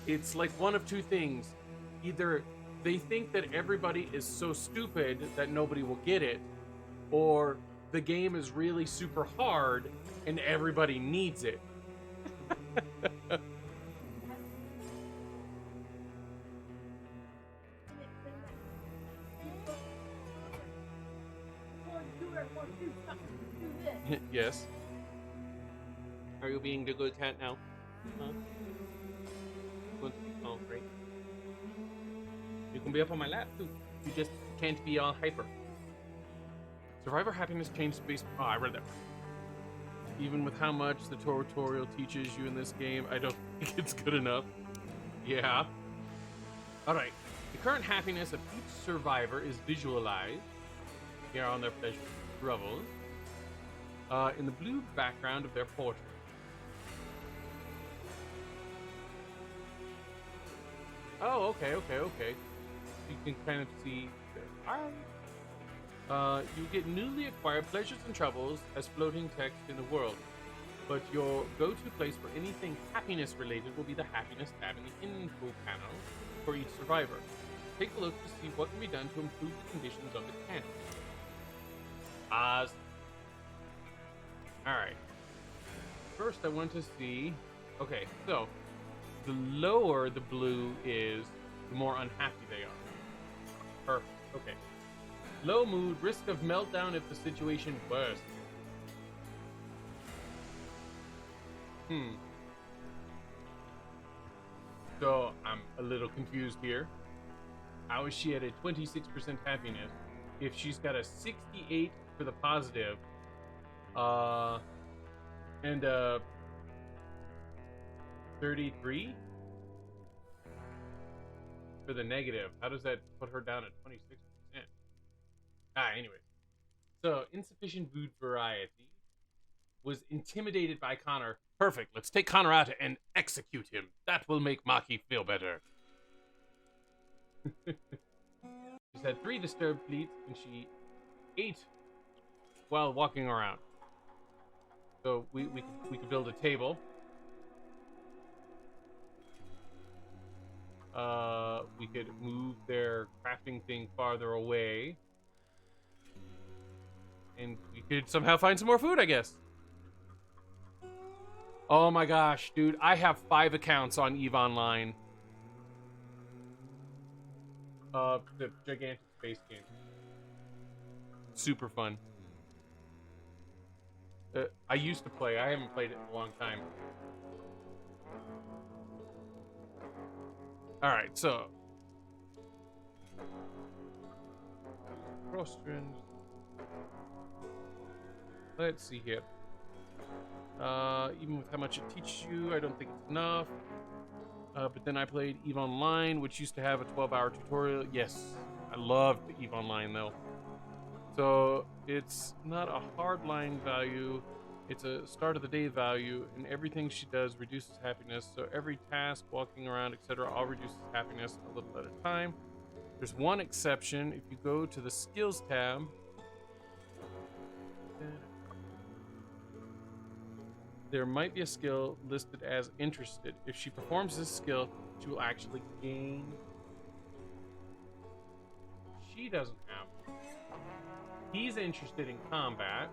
S1: it's like one of two things. Either they think that everybody is so stupid that nobody will get it, or the game is really super hard and everybody needs it. Yes. Are you being the good cat now? Huh? Oh, great. You can be up on my lap too. You just can't be all hyper. Survivor happiness changed based. Oh, I read that. Even with how much the tutorial teaches you in this game, I don't think it's good enough. Yeah. All right. The current happiness of each survivor is visualized here on their pleasure troubles in the blue background of their portrait. Oh, okay. You can kind of see. All right. You get newly acquired pleasures and troubles as floating text in the world, but your go-to place for anything happiness related will be the happiness tab in the info panel for each survivor. Take a look to see what can be done to improve the conditions of the camp. Alright. First I want to see... Okay, so the lower the blue is, the more unhappy they are. Perfect. Okay. Low mood, risk of meltdown if the situation worsens. So I'm a little confused here. How is she at a 26% happiness if she's got a 68 for the positive, and 33 for the negative? How does that put her down at 26%? Anyways. So, insufficient food variety. Was intimidated by Connor. Perfect. Let's take Connor out and execute him. That will make Maki feel better. She's had 3 disturbed fleets, and she ate while walking around. So we could build a table. We could move their crafting thing farther away. And we could somehow find some more food, I guess. Oh my gosh, dude. I have 5 accounts on EVE Online. The gigantic space game. Super fun. I used to play. I haven't played it in a long time. Alright, so. Cross-trend. Let's see here. Even with how much it teaches you, I don't think it's enough. But then I played EVE Online, which used to have a 12-hour tutorial. Yes, I loved EVE Online, though. So it's not a hardline value. It's a start of the day value, and everything she does reduces happiness. So every task, walking around, etc., all reduces happiness a little at a time. There's one exception. If you go to the Skills tab, there might be a skill listed as interested. If she performs this skill, she will actually gain. She doesn't have. He's interested in combat.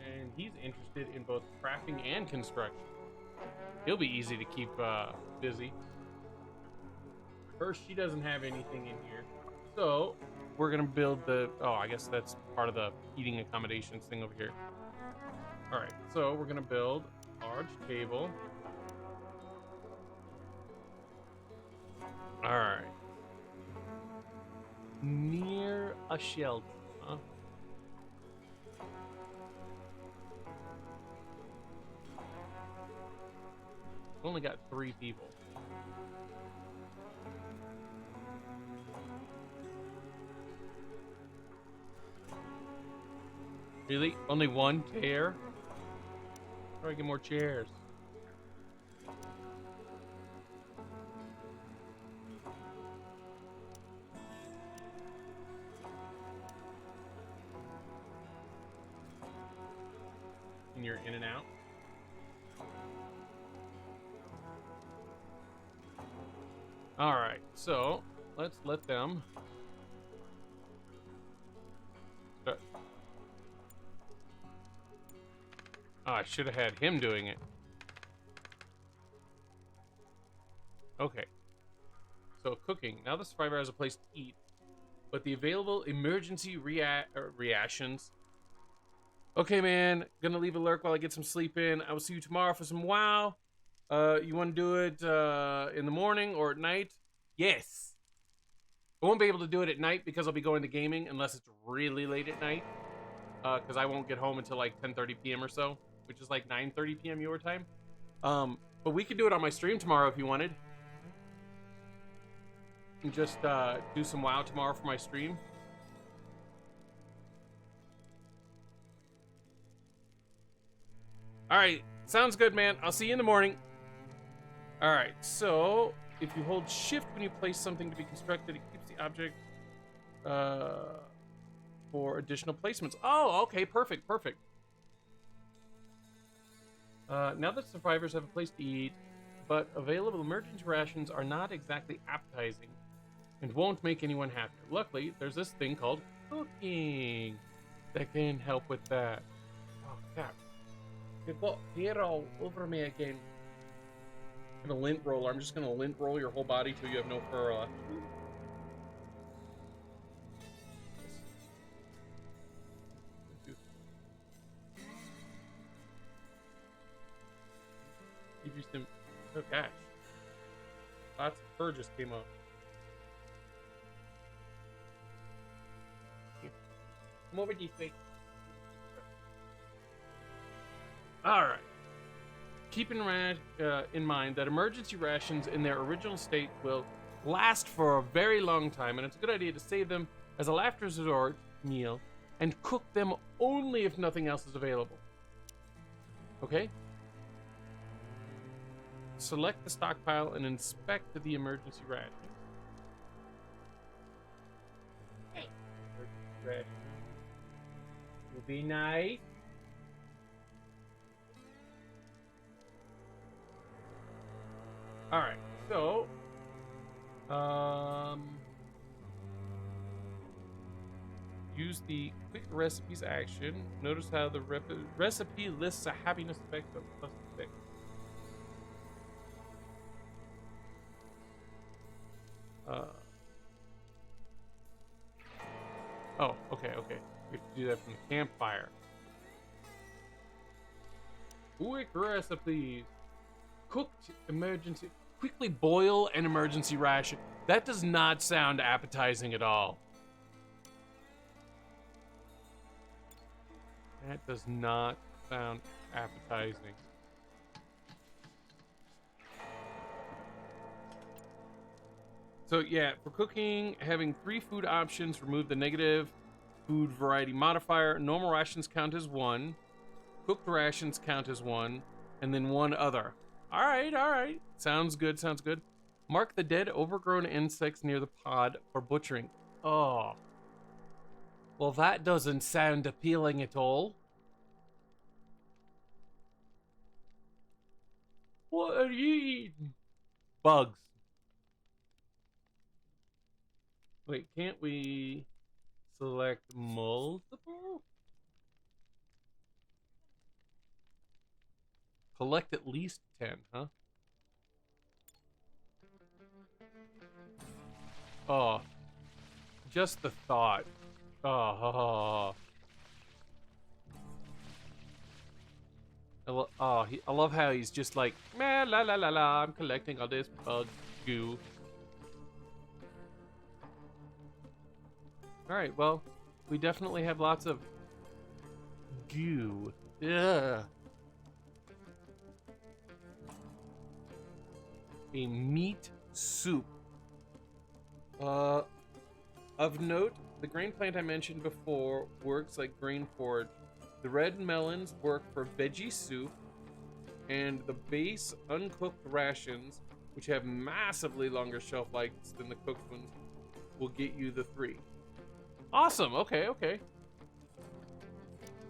S1: And he's interested in both crafting and construction. He'll be easy to keep busy. First, she doesn't have anything in here. So, we're going to build the... Oh, I guess that's part of the eating accommodations thing over here. Alright, so we're going to build a large table. Alright. Near a shelter, huh? Only got 3 people. Really? Only 1 chair? How do I get more chairs? And you're in and out? Alright, so let's let them start. Oh, I should have had him doing it. Okay. So cooking. Now the survivor has a place to eat, but the available emergency reactions. Okay, man. Gonna leave a lurk while I get some sleep in. I will see you tomorrow for some WoW. You want to do it in the morning or at night? Yes. I won't be able to do it at night because I'll be going to gaming unless it's really late at night. Because I won't get home until like 10:30 p.m. or so, which is like 9:30 p.m. your time. But we could do it on my stream tomorrow if you wanted. And just do some WoW tomorrow for my stream. All right, sounds good, man. I'll see you in the morning. All right, so if you hold shift when you place something to be constructed, it keeps the object for additional placements. Oh, okay, perfect. Now that survivors have a place to eat, but available emergency rations are not exactly appetizing and won't make anyone happier. Luckily, there's this thing called cooking that can help with that. Oh, crap. You got hair all over me again. I'm gonna lint roll. I'm just gonna lint roll your whole body till you have no fur left. Give you some. Oh gosh, lots of fur just came up. Come over this way. All right. Keep in mind that emergency rations in their original state will last for a very long time, and it's a good idea to save them as a last resort meal and cook them only if nothing else is available. Okay? Select the stockpile and inspect the emergency rations. Hey, emergency rations. Will be nice. All right, so use the quick recipes action. Notice how the recipe lists a happiness effect of +6. Oh, okay. We have to do that from the campfire. Quick recipes. Cooked emergency. Quickly boil an emergency ration. That does not sound appetizing at all. That does not sound appetizing. So yeah, for cooking, having 3 food options, remove the negative food variety modifier. Normal rations count as 1. Cooked rations count as 1. And then 1 other. All right. Sounds good. Mark the dead, overgrown insects near the pod for butchering. Oh. Well, that doesn't sound appealing at all. What are you eating? Bugs. Wait, can't we select multiple? Collect at least 10, huh? Oh. Just the thought. Oh. I love how he's just like, meh, la la la la, I'm collecting all this bug goo. Alright, well, we definitely have lots of goo. Ugh. A meat soup. Of note, the grain plant I mentioned before works like grain forage. The red melons work for veggie soup, and the base uncooked rations, which have massively longer shelf lives than the cooked ones, will get you the 3. Awesome. Okay. All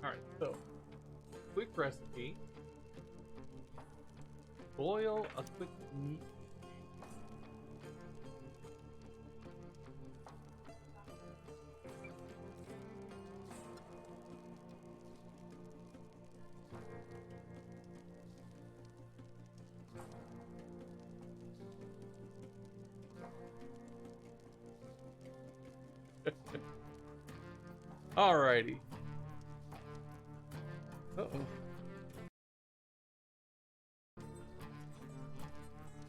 S1: right. So, quick recipe: boil a quick meat. Alrighty. Uh-oh.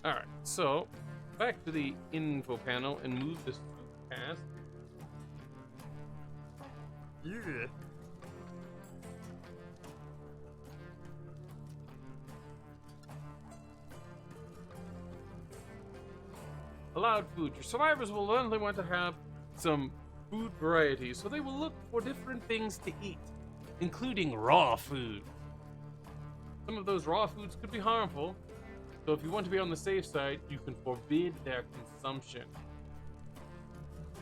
S1: Alright, so back to the info panel and move this cast. Yeah. Allowed food. Your survivors will only want to have some food variety, so they will look for different things to eat, including raw food. Some of those raw foods could be harmful, so if you want to be on the safe side, you can forbid their consumption.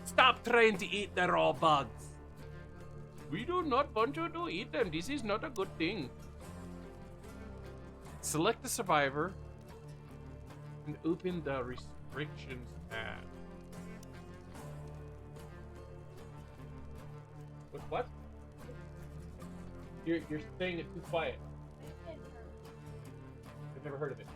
S1: Stop trying to eat the raw bugs. We do not want you to eat them. This is not a good thing. Select a survivor and open the restrictions tab. What? You're saying it too quiet. I've never heard of it.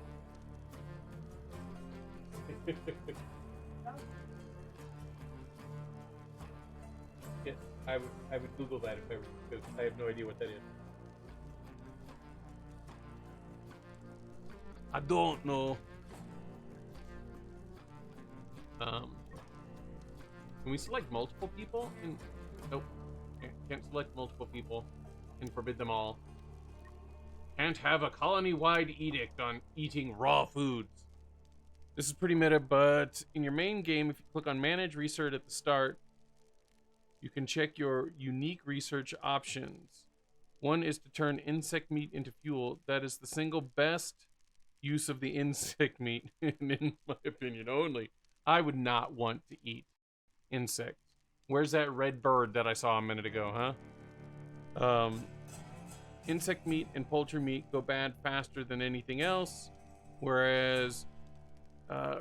S1: Yes, I would Google that if I were, because I have no idea what that is. I don't know. Can we select multiple people? Nope. Can't select multiple people. Can forbid them all. Can't have a colony-wide edict on eating raw foods. This is pretty meta, but in your main game, if you click on Manage Research at the start, you can check your unique research options. One is to turn insect meat into fuel. That is the single best use of the insect meat, in my opinion only. I would not want to eat insects. Where's that red bird that I saw a minute ago, huh? Insect meat and poultry meat go bad faster than anything else, whereas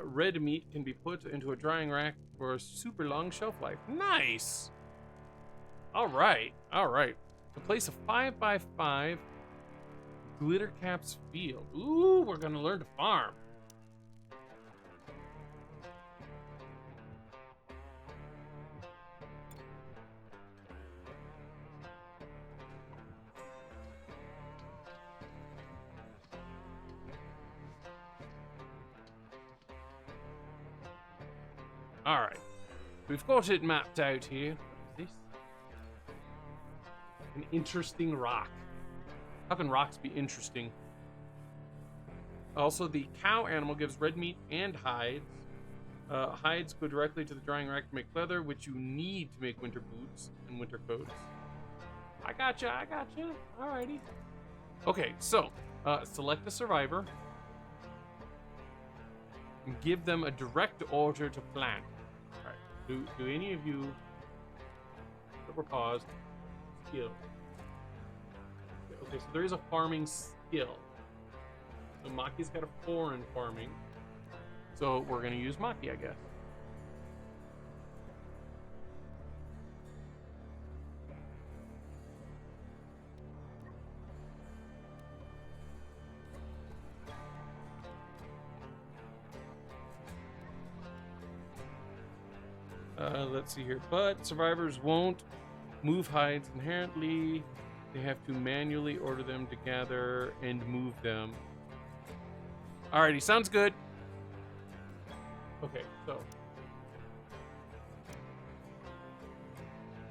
S1: red meat can be put into a drying rack for a super long shelf life. Nice! Alright. To place a 5x5 glitter caps field. Ooh, we're gonna learn to farm. Alright. We've got it mapped out here. What is this? An interesting rock. How can rocks be interesting? Also, the cow animal gives red meat and hides. Hides go directly to the drying rack to make leather, which you need to make winter boots and winter coats. I gotcha. Alrighty. Okay, so, select a survivor. And give them a direct order to plant. Alright, do any of you... We're paused. Skill. Okay, so there is a farming skill. So Maki's got a 4 in farming. So we're gonna use Maki, I guess. Let's see here. But survivors won't move hides inherently. They have to manually order them to gather and move them. Alrighty, sounds good. Okay, so.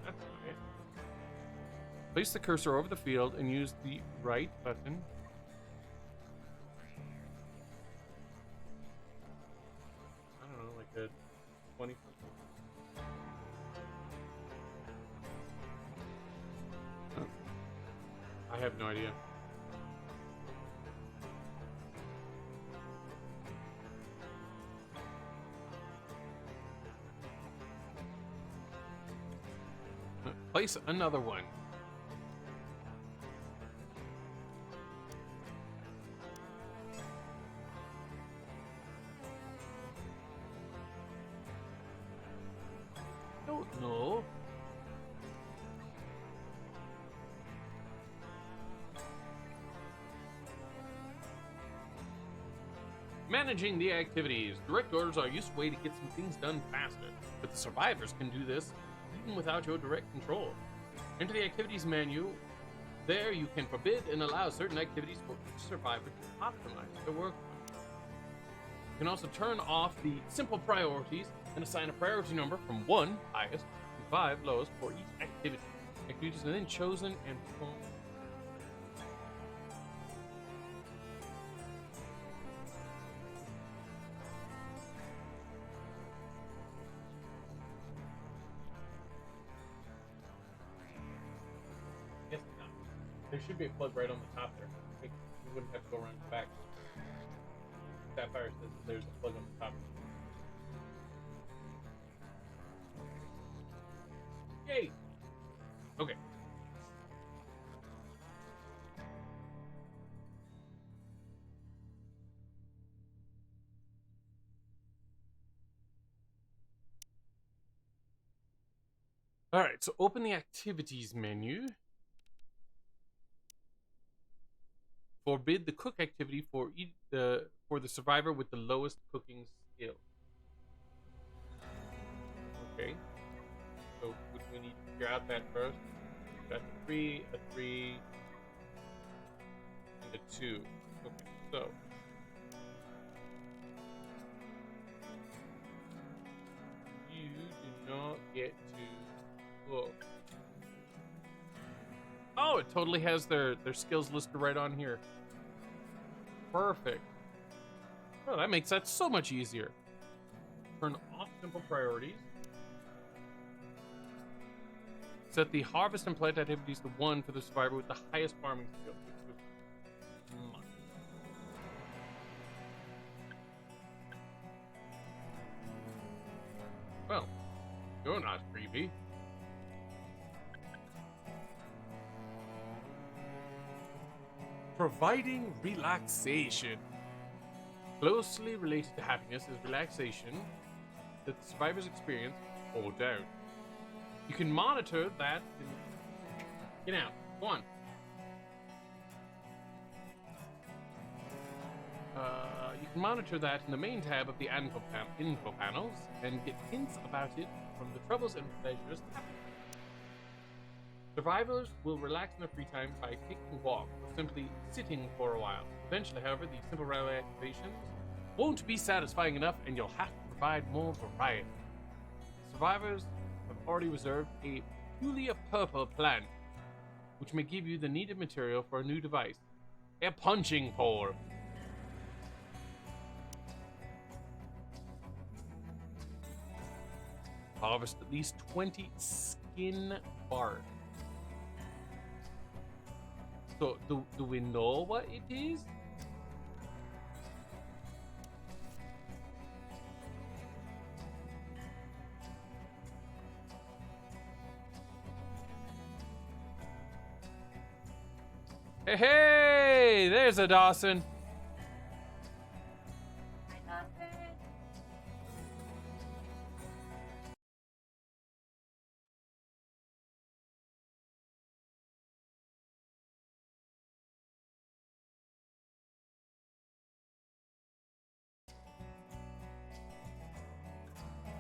S1: That's right. Place the cursor over the field and use the right button. I don't know, like a 20%. I have no idea. Place another one. Don't know. Managing the activities. Direct orders are a useful way to get some things done faster, but the survivors can do this even without your direct control. Enter the activities menu. There you can forbid and allow certain activities for each survivor to optimize their work. You can also turn off the simple priorities and assign a priority number from 1, highest, to 5, lowest, for each activity. Activities are then chosen and performed. Yes, no. There should be a plug right on the top there. You wouldn't have to go around the back. Sapphire says there's a plug on the top. Yay! Okay. Alright, so open the activities menu. Forbid the cook activity for the survivor with the lowest cooking skill. Okay. So we need to figure out that first. Got a 3, and a 2. Okay, so you do not get to cook. Oh, it totally has their skills listed right on here. Perfect. Oh, that makes that so much easier. Turn off simple priorities. Set the harvest and plant activities to 1 for the survivor with the highest farming skill. Well, you're not creepy. Providing relaxation. Closely related to happiness is relaxation that the survivors experience or don't. You can monitor that. Get out. Go on. You can monitor that in the main tab of the info panels and get hints about it from the troubles and pleasures. Survivors will relax in their free time by taking a walk or simply sitting for a while. Eventually, however, these simple relaxations won't be satisfying enough and you'll have to provide more variety. Survivors have already reserved a peculiar purple plant, which may give you the needed material for a new device. A punching pole. Harvest at least 20 skin bark. So, do we know what it is? Hey, hey! There's a Dawson.
S2: Hi, Dawson.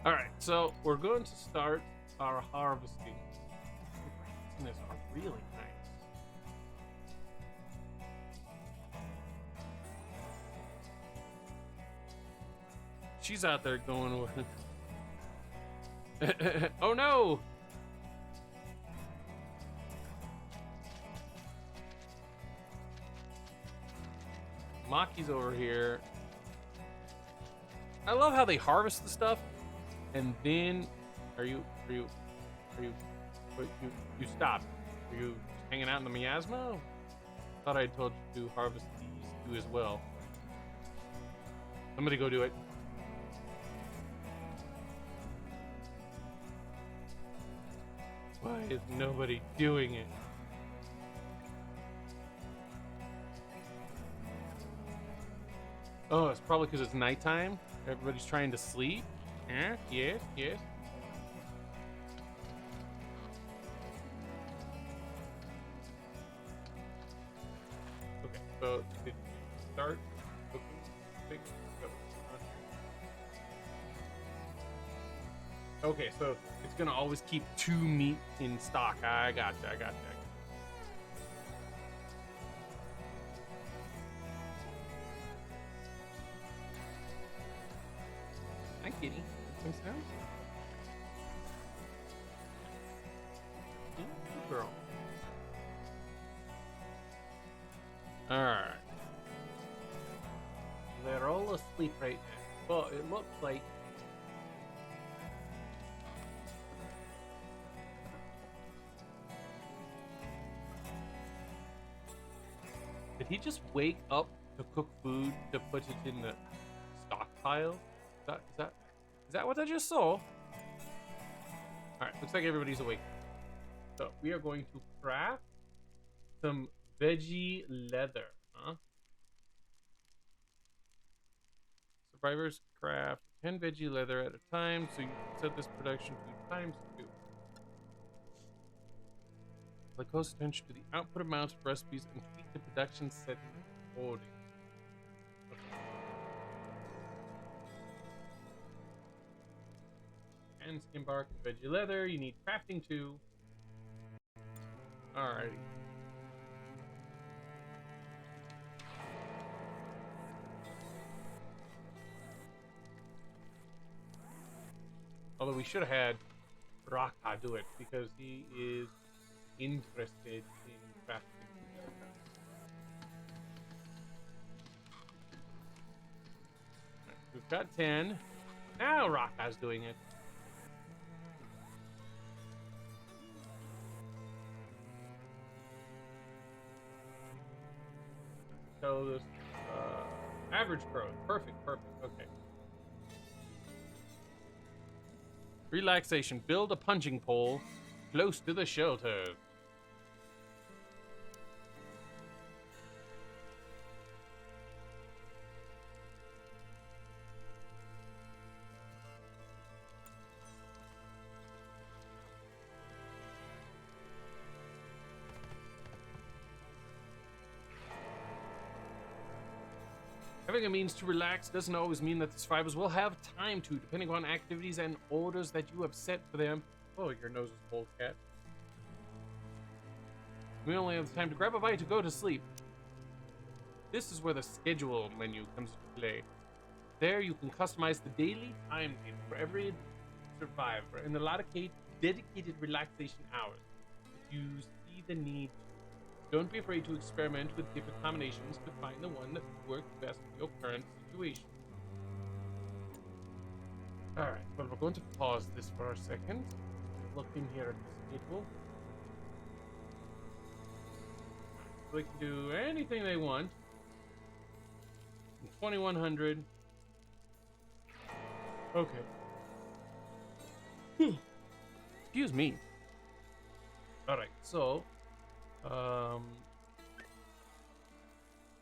S1: All right, so we're going to start our harvesting. These are really nice. She's out there going with. Oh no! Maki's over here. I love how they harvest the stuff, and then wait, you stopped. Are you hanging out in the miasma? Thought I told you to harvest these two as well. Somebody go do it. Why is nobody doing it? Oh, it's probably because it's nighttime. Everybody's trying to sleep. Eh? Yes, yes. Okay, so did you start cooking? Okay, so it's gonna always keep 2 meat in stock. I gotcha. Hi, kitty. Some this house? Yeah, good girl. Alright. They're all asleep right now, but it looks like did he just wake up to cook food to put it in the stockpile? Is that what I just saw? Alright, looks like everybody's awake. So we are going to craft some veggie leather, huh? Survivors craft 10 veggie leather at a time, so you can set this production to times 2. Play close attention to the output amounts of recipes and tweak the production setting accordingly. Okay. And skin bark and veggie leather. You need crafting 2. Alrighty. Although we should have had Raka do it because he is interested in crafting. Right, we've got 10. Now Raka's doing it. So this average growth. Perfect. Okay. Relaxation. Build a punching pole close to the shelter. Having a means to relax doesn't always mean that the survivors will have time to, depending on activities and orders that you have set for them. Oh, your nose is full, cat. We only have the time to grab a bite to go to sleep. This is where the schedule menu comes into play. There you can customize the daily timetable for every survivor and allocate dedicated relaxation hours if you see the need. Don't be afraid to experiment with different combinations to find the one that works best for your current situation. Alright, well, we're going to pause this for a second. Look in here at the schedule. So they can do anything they want. 2100. Okay. Excuse me. Alright, so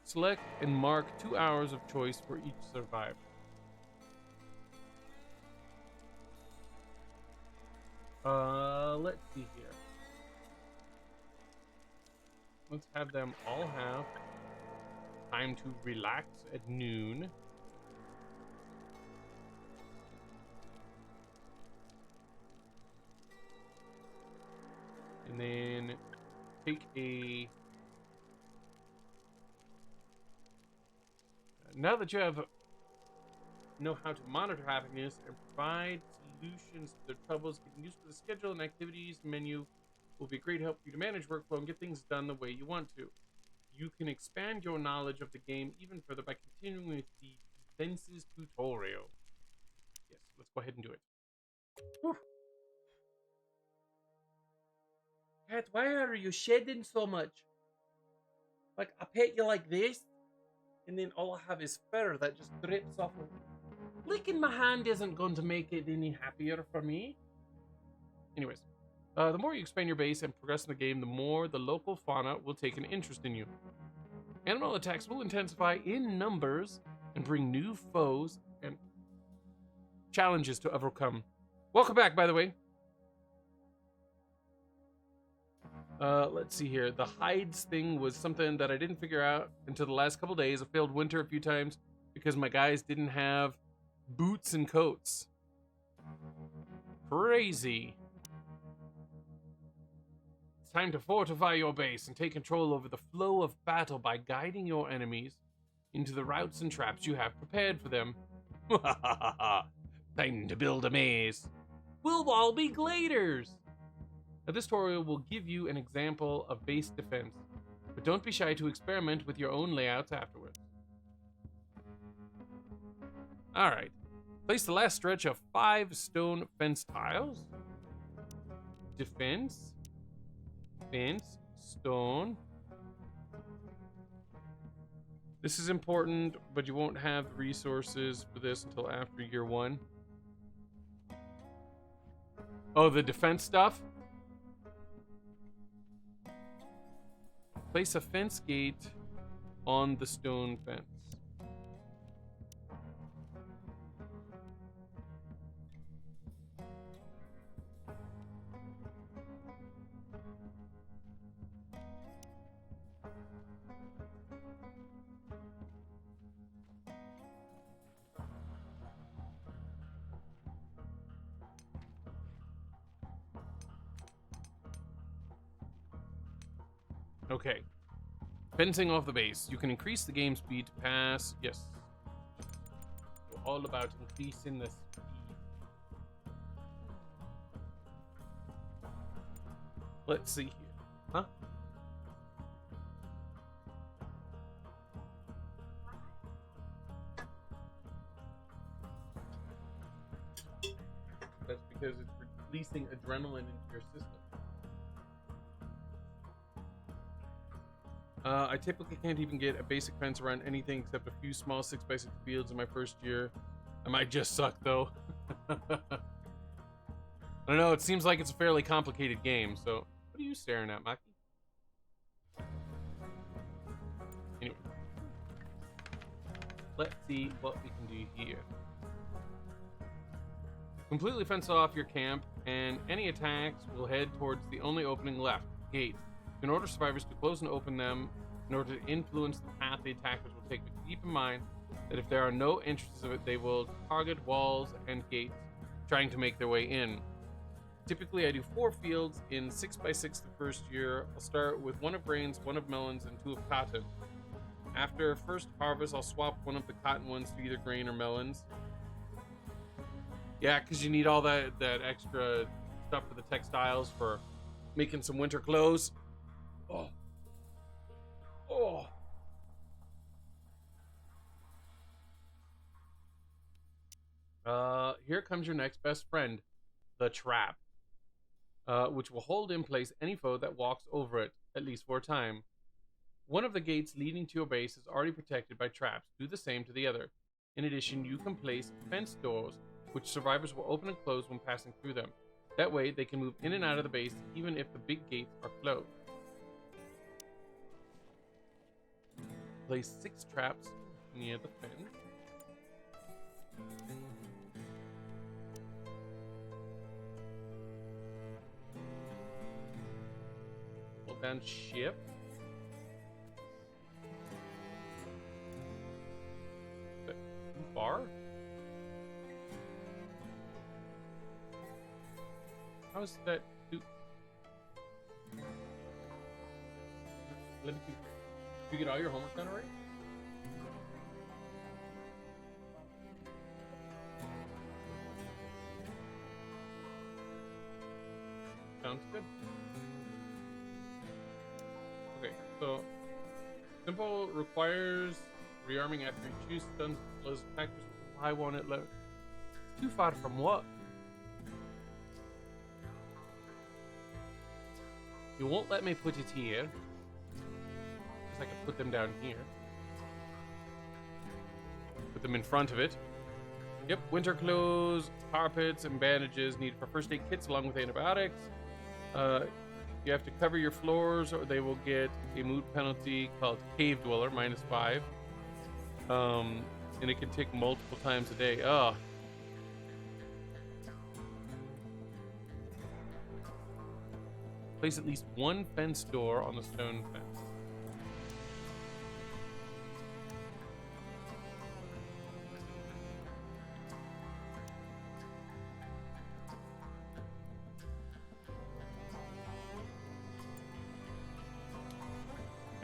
S1: select and mark 2 hours of choice for each survivor. Let's see here. Let's have them all have time to relax at noon. And then take a... Now that you know how to monitor happiness and provide solutions to their troubles, getting used to the schedule and activities menu will be a great help for you to manage workflow and get things done the way you want to. You can expand your knowledge of the game even further by continuing with the defenses tutorial. Yes, let's go ahead and do it. Whew. Cat, why are you shedding so much? Like, I pet you like this, and then all I have is fur that just drips off of... Licking my hand isn't going to make it any happier for me. Anyways, the more you expand your base and progress in the game, the more the local fauna will take an interest in you. Animal attacks will intensify in numbers and bring new foes and challenges to overcome. Welcome back, by the way. Let's see here. The hides thing was something that I didn't figure out until the last couple days. I failed winter a few times because my guys didn't have boots and coats. Crazy. It's time to fortify your base and take control over the flow of battle by guiding your enemies into the routes and traps you have prepared for them. Time to build a maze. We'll all be gladers. Now, this tutorial will give you an example of base defense, but don't be shy to experiment with your own layouts afterwards. Alright. Place the last stretch of 5 stone fence tiles. Defense. Fence. Stone. This is important, but you won't have resources for this until after year 1. Oh, the defense stuff? Place a fence gate on the stone fence. Okay. Fencing off the base. You can increase the game speed to pass. Yes. We're all about increasing the speed. Let's see here. Huh? That's because it's releasing adrenaline into your system. I typically can't even get a basic fence around anything except a few small 6x6 fields in my first year. I might just suck though. I don't know, it seems like it's a fairly complicated game, so what are you staring at, Maki? Anyway. Let's see what we can do here. Completely fence off your camp, and any attacks will head towards the only opening left, gate. You can order survivors to close and open them in order to influence the path the attackers will take. But keep in mind that if there are no entrances of it, they will target walls and gates, trying to make their way in. Typically, I do 4 fields in 6x6 the first year. I'll start with 1 of grains, 1 of melons, and 2 of cotton. After first harvest, I'll swap 1 of the cotton ones to either grain or melons. Yeah, because you need all that extra stuff for the textiles for making some winter clothes. Oh. Here comes your next best friend, the trap, which will hold in place any foe that walks over it, at least for a time. One of the gates leading to your base is already protected by traps. Do the same to the other. In addition, you can place fence doors, which survivors will open and close when passing through them. That way, they can move in and out of the base, even if the big gates are closed. Place 6 traps near the fence. Hold down shift. Too far? How is that? Let me see. Did you get all your homework done already? Sounds good. Okay, so simple requires rearming after you choose stuns close factors. Why won't it load? It's too far from what? You won't let me put it here. I can put them down here. Put them in front of it. Yep, winter clothes, carpets, and bandages needed for first aid kits along with antibiotics. You have to cover your floors or they will get a mood penalty called Cave Dweller, -5. And it can tick multiple times a day. Ugh. Place at least 1 fence door on the stone fence.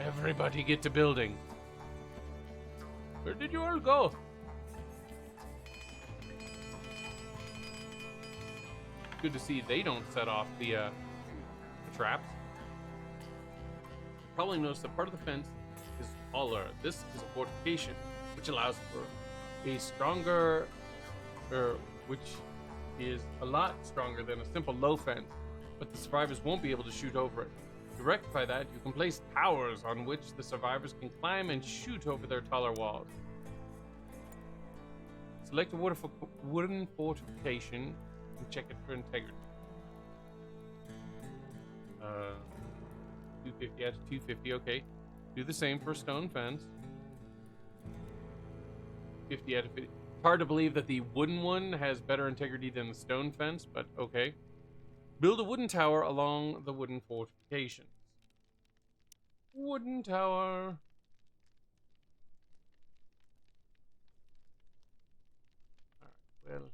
S1: Everybody get to building. Where did you all go? good to see they don't set off the traps. Probably noticed that part of the fence is taller. This is a fortification, which allows for a stronger, which is a lot stronger than a simple low fence, but the survivors won't be able to shoot over it. To rectify that, you can place towers on which the survivors can climb and shoot over their taller walls. Select a wooden fortification and check it for integrity. 250 out of 250, okay. Do the same for a stone fence. 50 out of 50. Hard to believe that the wooden one has better integrity than the stone fence, but okay. Build a wooden tower along the wooden fortifications. Wooden tower. Alright, well,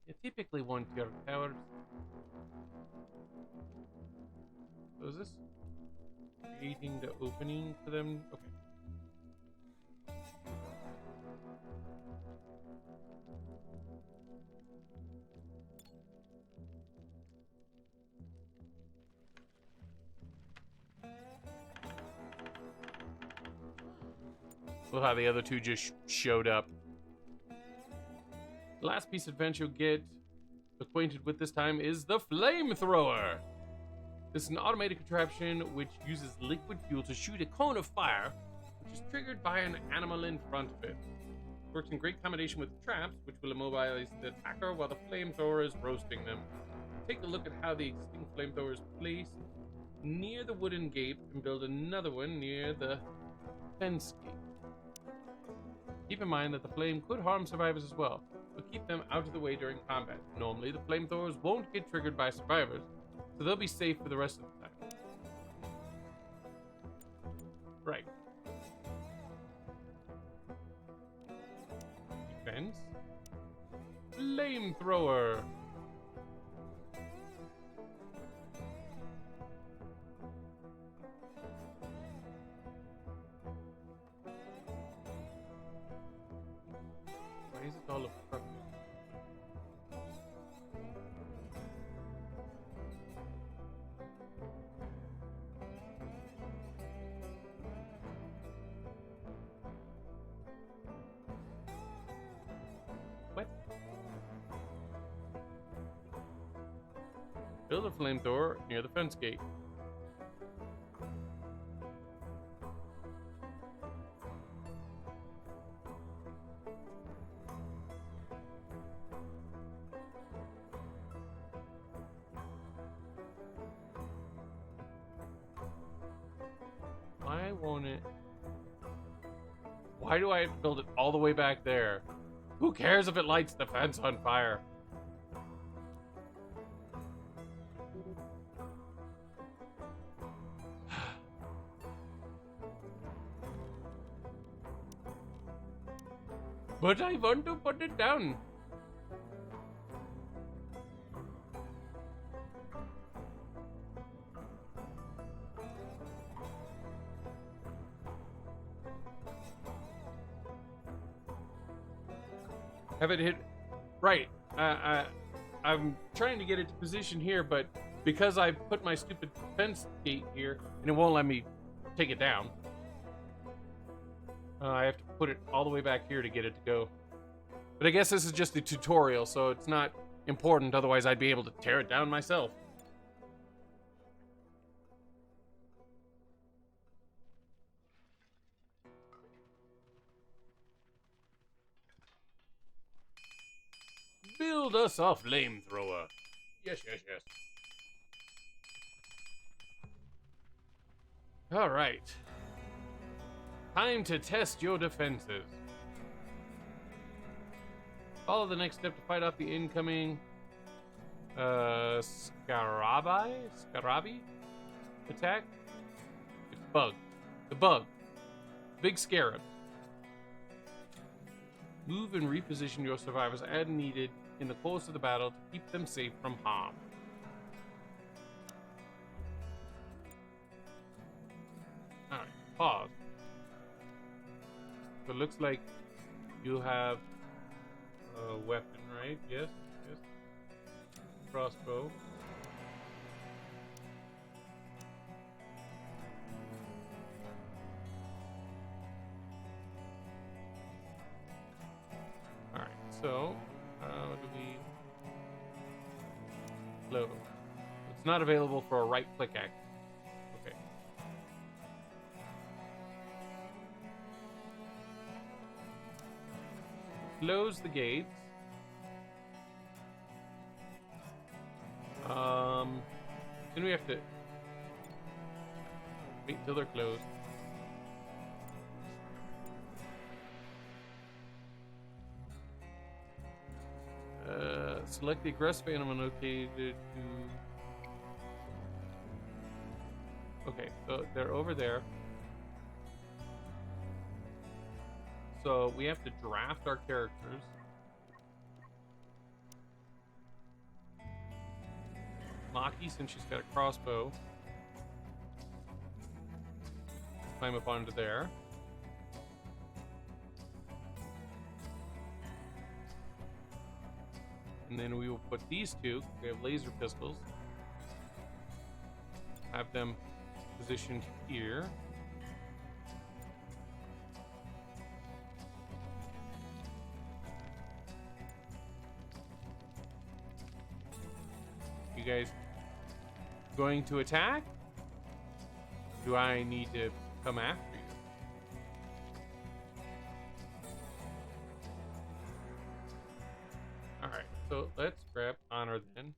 S1: you typically want your towers. So is this creating the opening for them? Okay. Well, how the other two just showed up. The last piece of adventure you'll get acquainted with this time is the flamethrower. This is an automated contraption which uses liquid fuel to shoot a cone of fire, which is triggered by an animal in front of it. It works in great combination with traps, which will immobilize the attacker while the flamethrower is roasting them. Take a look at how the existing flamethrower is placed near the wooden gate and build another one near the fence gate. Keep in mind that the flame could harm survivors as well, but keep them out of the way during combat. Normally, the flamethrowers won't get triggered by survivors, so they'll be safe for the rest of the time. Right. Defense. Flamethrower. Why is it all obstructed? What? Build a flamethrower near the fence gate. Why won't it? Why do I have to build it all the way back there? Who cares if it lights the fence on fire? But I want to put it down. Have it hit? Right. I'm trying to get it to position here, but because I put my stupid fence gate here, and it won't let me take it down. I have to put it all the way back here to get it to go. But I guess this is just a tutorial, so it's not important. Otherwise, I'd be able to tear it down myself. Build us a flamethrower. Yes, yes, yes. All right. Time to test your defenses. Follow the next step to fight off the incoming Scarabi attack. It's bug. The bug. Big scarab. Move and reposition your survivors as needed in the course of the battle to keep them safe from harm. Alright, pause. So it looks like you have a weapon, right? Yes, yes. crossbow. Alright, so how do we load? It's not available for a right click action. Okay. Close the gates. Then we have to wait until they're closed. Select the aggressive animal located to... Okay, so they're over there. So we have to draft our characters. Maki, since she's got a crossbow, climb up onto there. And then we will put these two, we have laser pistols, have them positioned here. You guys going to attack? Do I need to come after you? Alright, so let's grab Honor then.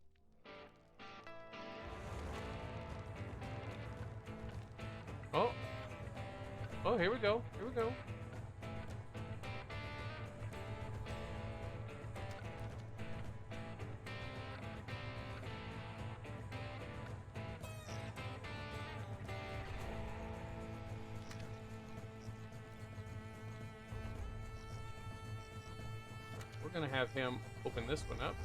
S1: Oh. Oh, here we go. Here we go. We're gonna have him open this one up.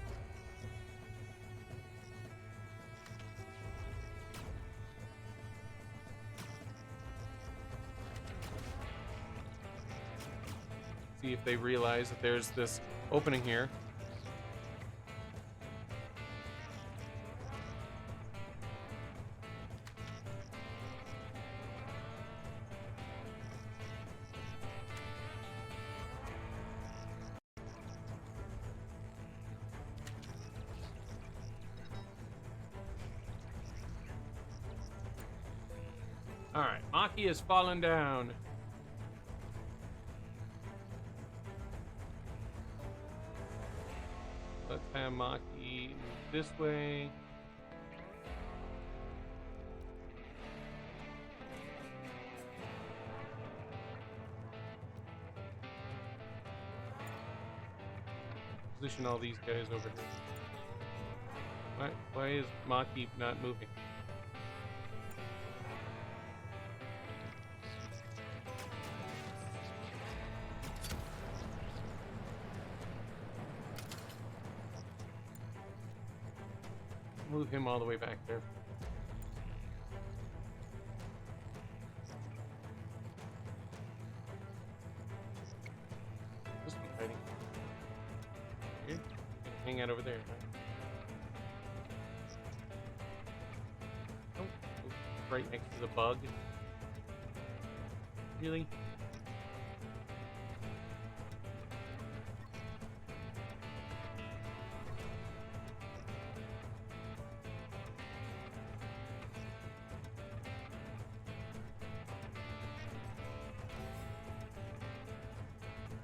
S1: See if they realize that there's this opening here. Alright, Maki has fallen down. Let's have Maki move this way. Position all these guys over here. Why is Maki not moving? Move him all the way back there. This one's hiding. Here? Hang out over there. Oh, right next to the bug. Really?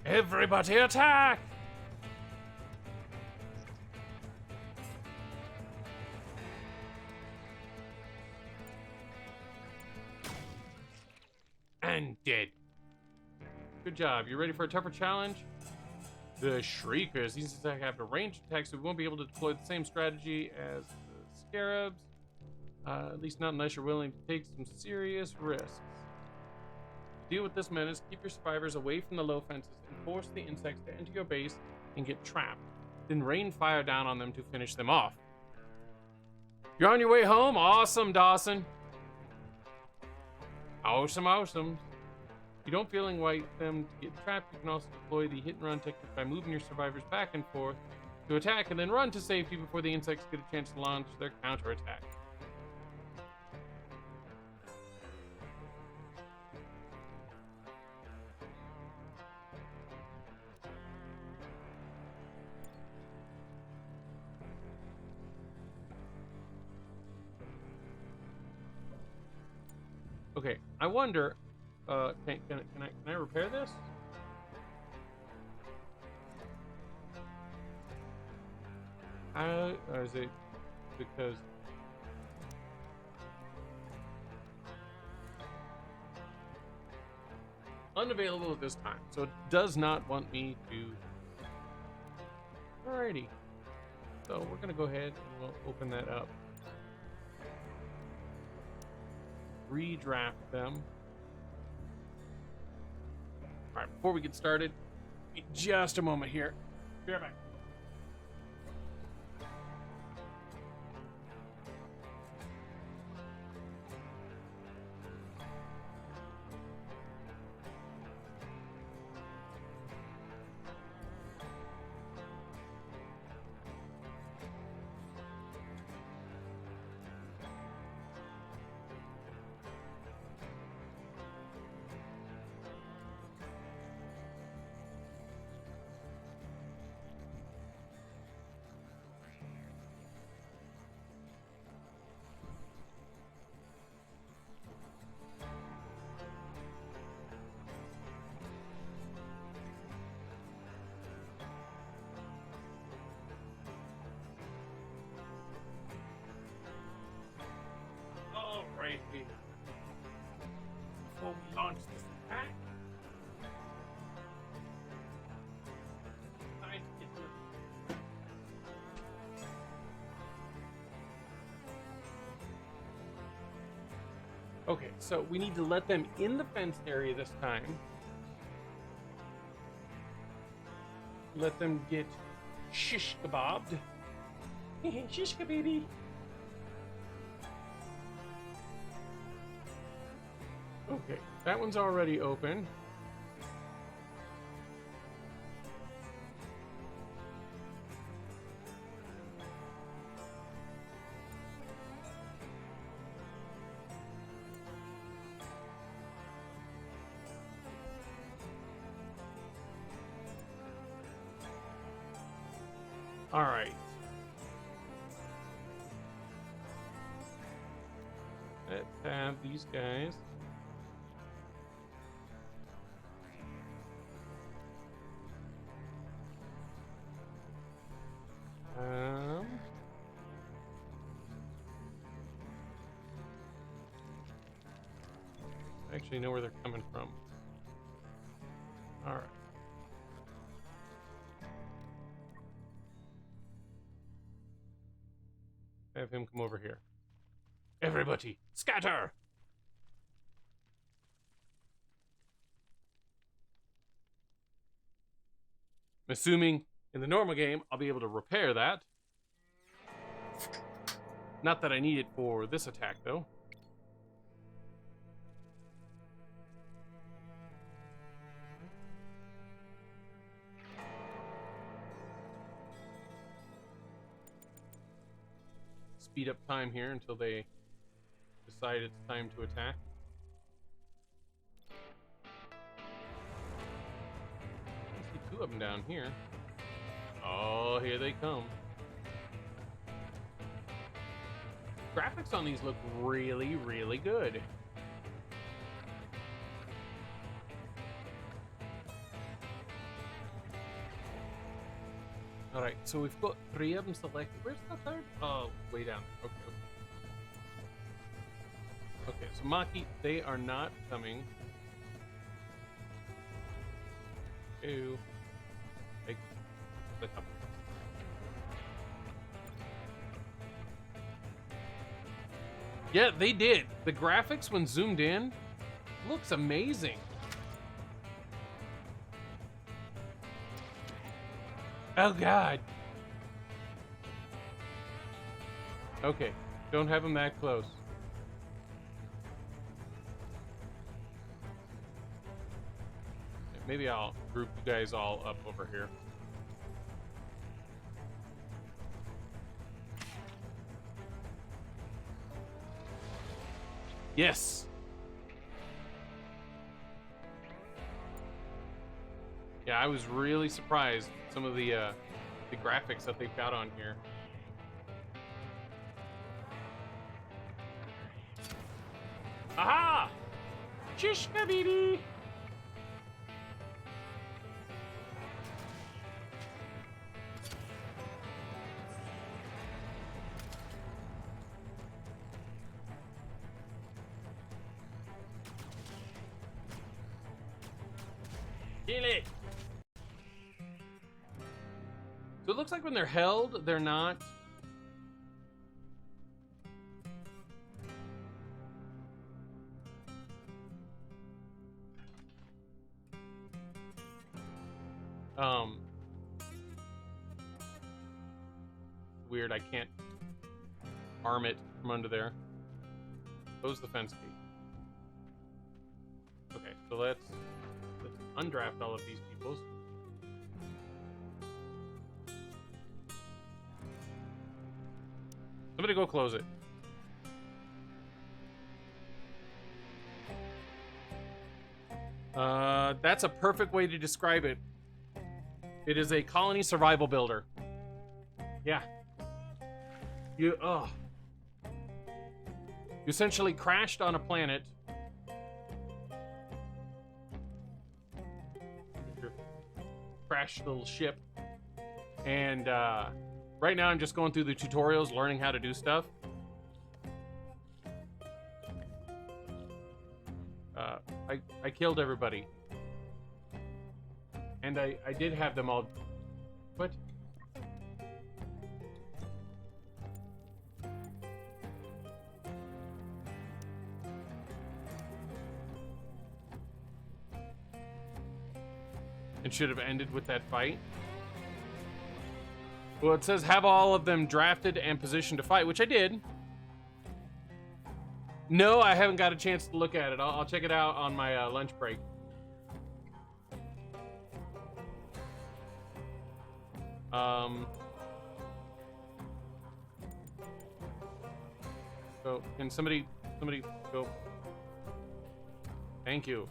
S1: Everybody attack! And dead. Good job. You ready for a tougher challenge? The Shriekers. These attacks have a ranged attack, so we won't be able to deploy the same strategy as the Scarabs. At least not unless you're willing to take some serious risks. To deal with this menace, keep your survivors away from the low fences and force the insects to enter your base and get trapped. Then rain fire down on them to finish them off. You're on your way home? Awesome, Dawson. Awesome, awesome. If you don't feel like them to get trapped, you can also deploy the hit and run technique by moving your survivors back and forth to attack and then run to safety before the insects get a chance to launch their counterattack. Okay, I wonder, can I repair this? How, or is it because unavailable at this time, so it does not want me to. Alrighty, so we're gonna go ahead and we'll open that up, redraft them. All right, before we get started, just a moment here. Be right back. Alrighty. Before we launch this attack, time to get to it. Okay, so we need to let them in the fenced area this time. Let them get shish kebabbed. Shish kababy. Okay, that one's already open. All right. Let's have these guys. I actually know where they're coming from. All right. Have him come over here. Everybody, scatter! I'm assuming in the normal game, I'll be able to repair that. Not that I need it for this attack, though. Speed up time here until they decide it's time to attack. I see two of them down here. Oh, here they come. Graphics on these look really, really good. All right, so we've got 3 of them selected. Where's the third? Oh, way down. Okay. Okay, so Maki, they are not coming. Ew. Hey, they're coming. Yeah, they did. The graphics when zoomed in looks amazing. Oh God. Okay, don't have them that close. Maybe I'll group you guys all up over here. Yes. Yeah, I was really surprised with some of the graphics that they've got on here. Aha! Shishka baby! Kill it! So it looks like when they're held, they're not... Weird, I can't arm it from under there. Close the fence gate. Okay, so let's undraft all of these peoples. Somebody go close it. That's a perfect way to describe it. It is a colony survival builder. Yeah. You essentially crashed on a planet. Your crashed little ship. And right now I'm just going through the tutorials, learning how to do stuff. I killed everybody. And I did have them all... What? It should have ended with that fight. Well, it says have all of them drafted and positioned to fight, which I did. No, I haven't got a chance to look at it. I'll check it out on my lunch break. So can somebody go? Thank you.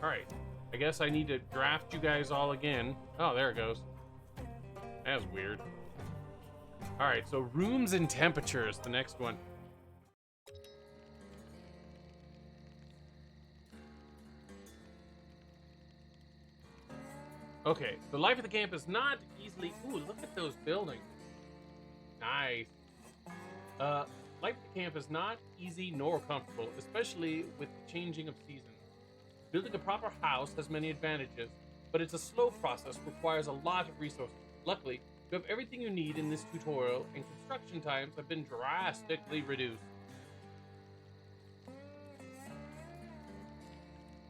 S1: All right. I guess I need to draft you guys all again. Oh, there it goes. That was weird. All right, so rooms and temperatures, the next one. Okay, the life of the camp is not easily... Ooh, look at those buildings. Nice. Life at the camp is not easy nor comfortable, especially with the changing of seasons. Building a proper house has many advantages, but it's a slow process, requires a lot of resources. Luckily, you have everything you need in this tutorial, and construction times have been drastically reduced.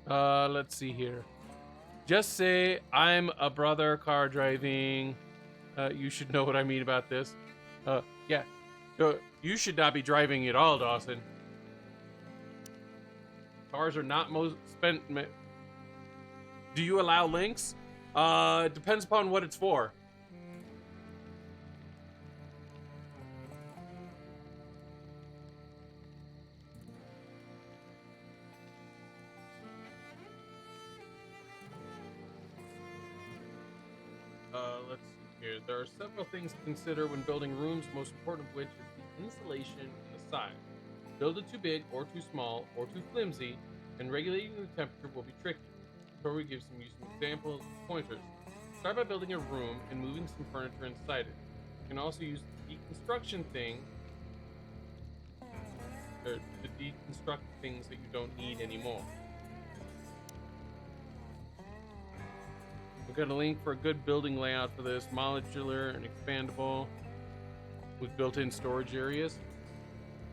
S1: Let's see here. Just say, I'm a brother car driving. You should know what I mean about this. Yeah. You should not be driving at all, Dawson. Cars are not most spent. Do you allow links? It depends upon what it's for. Let's see here. There are several things to consider when building rooms, most important of which is the insulation and the size. Build it too big or too small or too flimsy, and regulating the temperature will be tricky. Tori gives some useful examples and pointers. Start by building a room and moving some furniture inside it. You can also use the deconstruction thing to deconstruct things that you don't need anymore. We've got a link for a good building layout for this. Modular and expandable with built-in storage areas.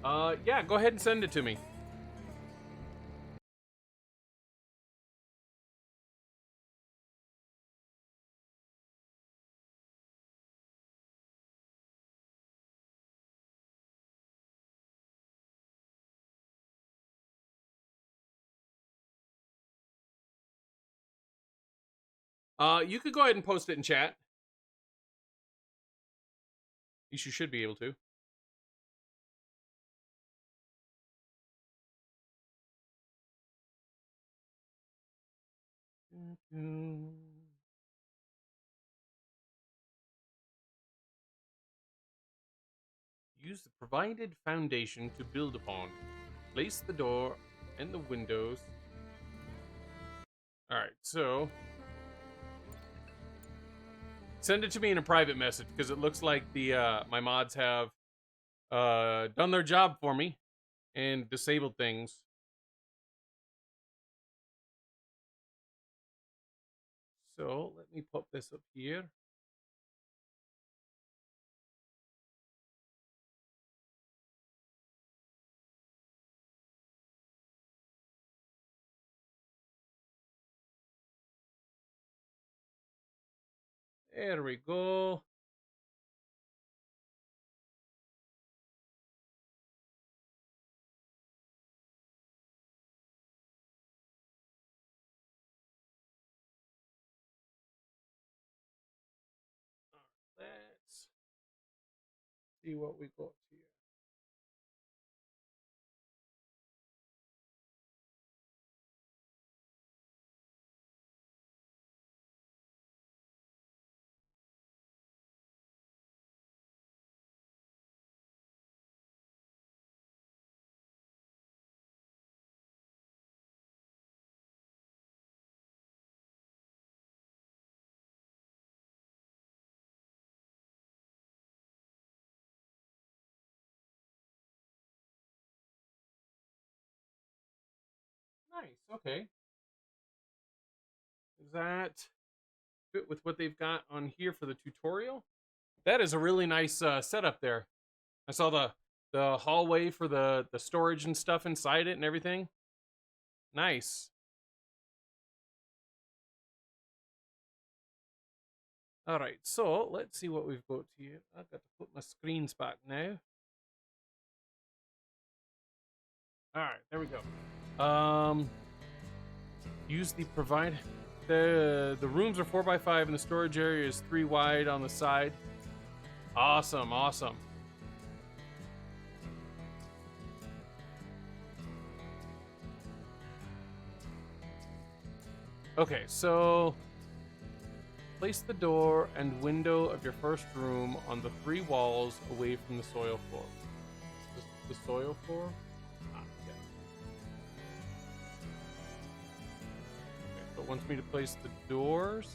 S1: Yeah, go ahead and send it to me. You could go ahead and post it in chat. least you should be able to. Use the provided foundation to build upon. Place the door and the windows. Alright, so send it to me in a private message, because it looks like the my mods have done their job for me and disabled things. So let me pop this up here. There we go. Let's see what we got here. Nice, okay. Does that fit with what they've got on here for the tutorial? That is a really nice setup there. I saw the hallway for the storage and stuff inside it and everything. Nice. All right, so let's see what we've got here. I've got to put my screens back now. All right, there we go. Use the provide. The rooms are 4x5 and the storage area is 3 wide on the side. Awesome, awesome. Okay, so place the door and window of your first room on the 3 walls away from the soil floor. The soil floor? Ah, yeah. Okay, so it wants me to place the doors.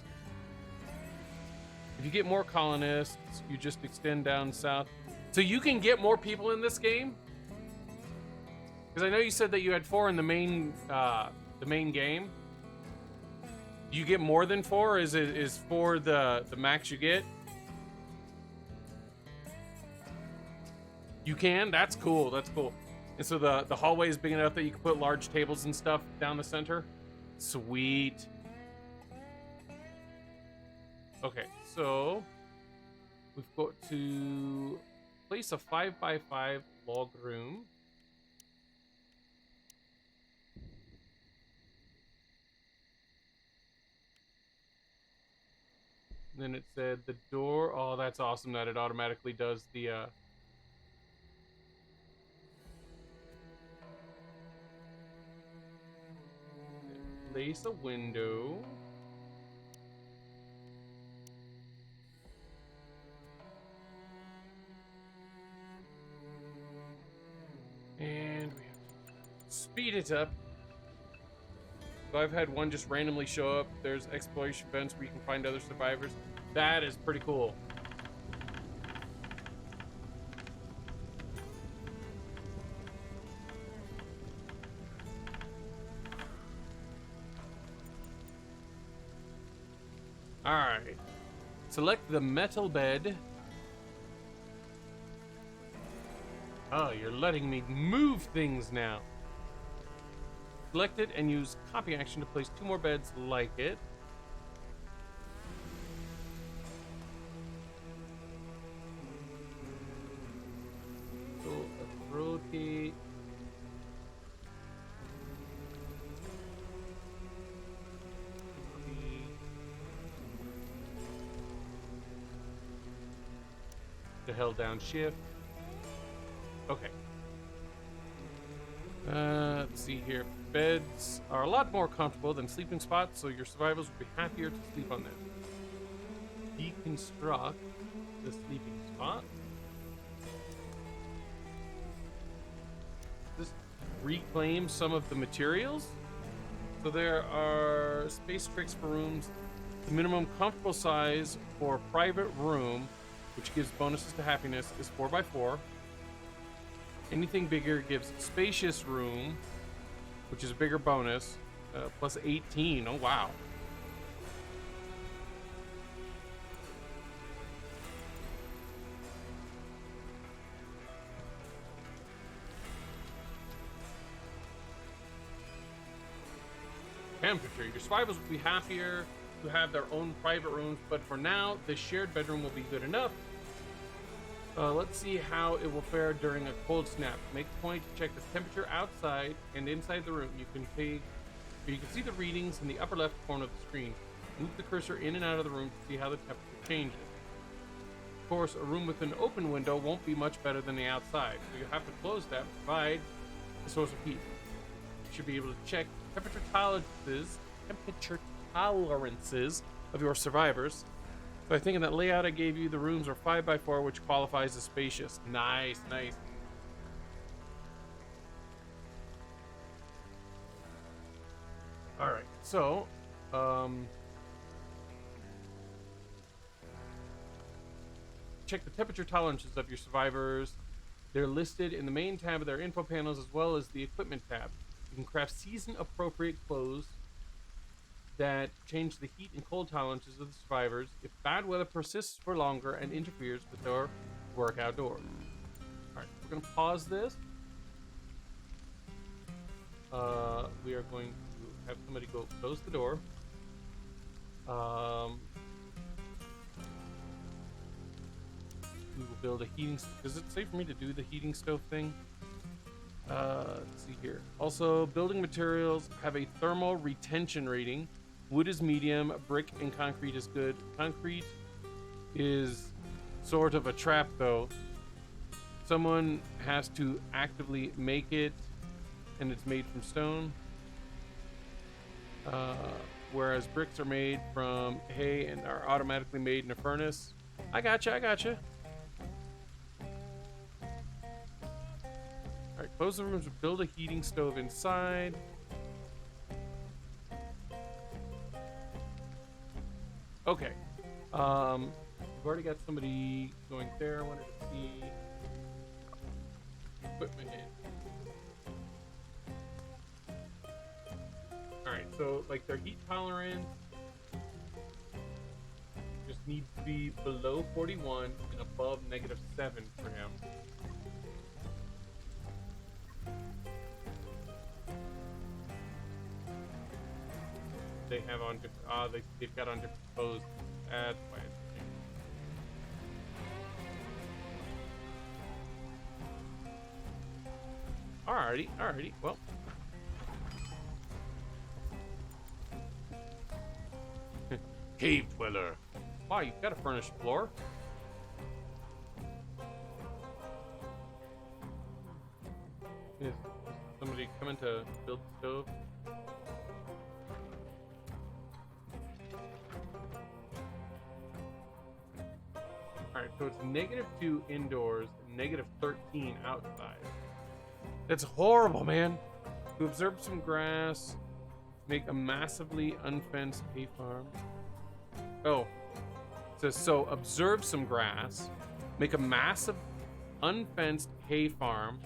S1: If you get more colonists, you just extend down south. So you can get more people in this game? Because I know you said that you had 4 in the main game. Do you get more than 4? Is 4 the max you get? You can? That's cool. That's cool. And so the hallway is big enough that you can put large tables and stuff down the center? Sweet. Okay, so we've got to place a 5x5 log room. And then it said the door. Oh, that's awesome that it automatically does the place a window. And we have to speed it up. So I've had one just randomly show up. There's exploration vents where you can find other survivors. That is pretty cool. All right. Select the metal bed. Oh, you're letting me move things now. Select it and use copy action to place 2 more beds like it. So rotate. The held down shift. Okay. Let's see here. Beds are a lot more comfortable than sleeping spots, so your survivors will be happier to sleep on them. Deconstruct the sleeping spot. Just reclaim some of the materials. So there are space tricks for rooms. The minimum comfortable size for private room, which gives bonuses to happiness, is 4x4. Anything bigger gives spacious room, which is a bigger bonus, plus 18. Oh, wow. Temperature. Your survivors will be happier to have their own private rooms, but for now, the shared bedroom will be good enough. Let's see how it will fare during a cold snap. Make a point to check the temperature outside and inside the room. You can see the readings in the upper left corner of the screen. Move the cursor in and out of the room to see how the temperature changes. Of course, a room with an open window won't be much better than the outside, so you have to close that to provide a source of heat. You should be able to check temperature tolerances of your survivors. So I think in that layout I gave you, the rooms are 5x4, which qualifies as spacious. Nice, nice. All right, so check the temperature tolerances of your survivors. They're listed in the main tab of their info panels, as well as the equipment tab. You can craft season-appropriate clothes that change the heat and cold tolerances of the survivors if bad weather persists for longer and interferes with their work outdoors. Alright, we're going to pause this. We are going to have somebody go close the door. We will build a heating... Does it say for me to do the heating stove thing? Let's see here. Also, building materials have a thermal retention rating. Wood is medium, brick and concrete is good. Concrete is sort of a trap, though. Someone has to actively make it, and it's made from stone. Whereas bricks are made from hay and are automatically made in a furnace. I gotcha. Alright, close the rooms, build a heating stove inside. Okay. We've already got somebody going there. I wanted to see equipment in. Alright, so like their heat tolerance just needs to be below 41 and above -7 for him. They have on different, they've got on different clothes. That's why it's changed. Alrighty, well. Cave dweller. Wow, you've got a furnished floor. Is somebody coming to build the stove? Alright, so it's -2 indoors and -13 outside. That's horrible, man. To observe some grass, make a massively unfenced hay farm. Oh, it says so observe some grass, make a massive unfenced hay farm,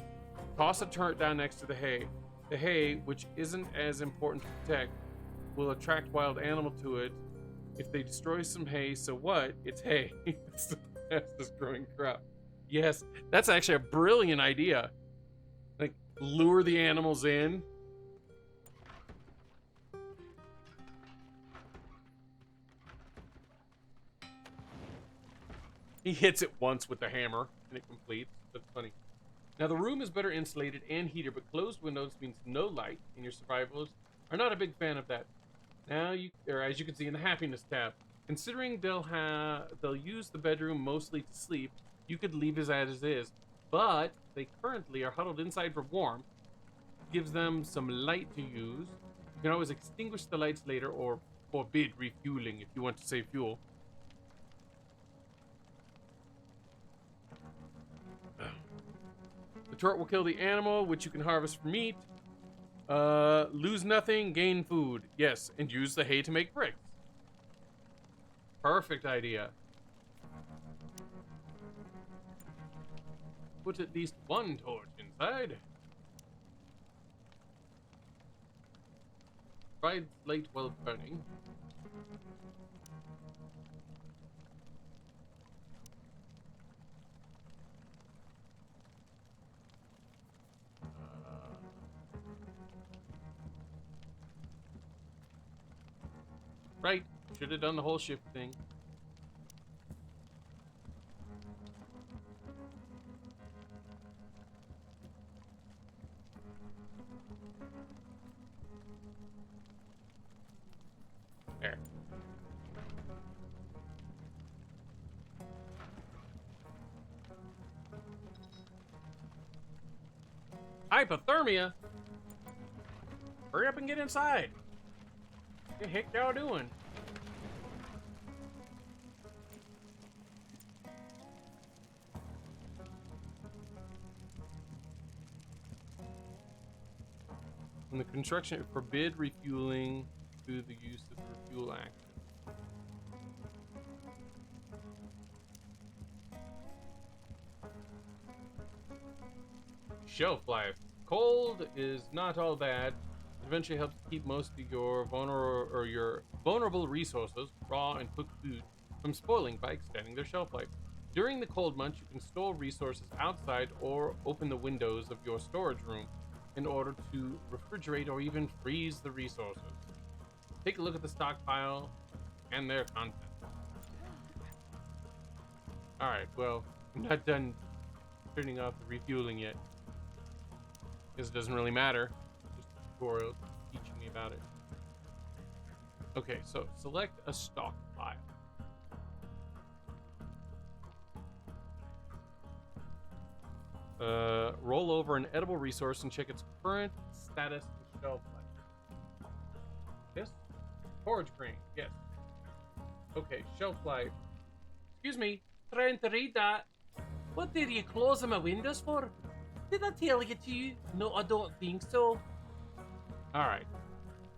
S1: toss a turret down next to the hay. The hay, which isn't as important to protect, will attract wild animal to it. If they destroy some hay, so what? It's hay. It's the fastest growing crop. Yes, that's actually a brilliant idea. Like, lure the animals in. He hits it once with the hammer, and it completes. That's funny. Now, the room is better insulated and heated, but closed windows means no light, and your survivors are not a big fan of that. Now, as you can see in the happiness tab, considering they'll use the bedroom mostly to sleep, You could leave it as is, but they currently are huddled inside for warmth. Gives them some light to use. You can always extinguish the lights later or forbid refueling if you want to save fuel. The turret will kill the animal, which you can harvest for meat. Lose nothing, gain food. Yes, and use the hay to make bricks. Perfect idea. Put at least one torch inside. Provide light while burning. Right. Should have done the whole shift thing. There. Hypothermia? Hurry up and get inside. What the heck y'all doing? In the construction, forbid refueling through the use of the refuel action. Shelf life. Cold is not all bad. It eventually helps keep most of your vulnerable resources, raw and cooked food, from spoiling by extending their shelf life. During the cold months, you can store resources outside or open the windows of your storage room in order to refrigerate or even freeze the resources. Take a look at the stockpile and their content. Alright, well, I'm not done turning off the refueling yet. Because it doesn't really matter. Just a tutorial teaching me about it. Okay, so select a stockpile. Roll over an edible resource and check its current status and shelf life. This? Forage grain, yes. Okay, shelf life. Excuse me, trying to read that. What did you close my windows for? Did I tell it to you? No, I don't think so. Alright.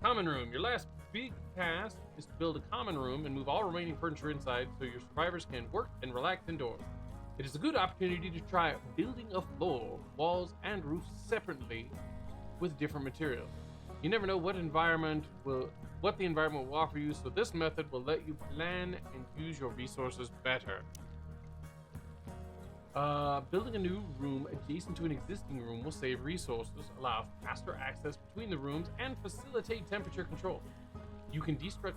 S1: Common room. Your last big task is to build a common room and move all remaining furniture inside so your survivors can work and relax indoors. It is a good opportunity to try building a floor, walls, and roofs separately with different materials. You never know what the environment will offer you, so this method will let you plan and use your resources better. Building a new room adjacent to an existing room will save resources, allow faster access between the rooms, and facilitate temperature control. You can destruct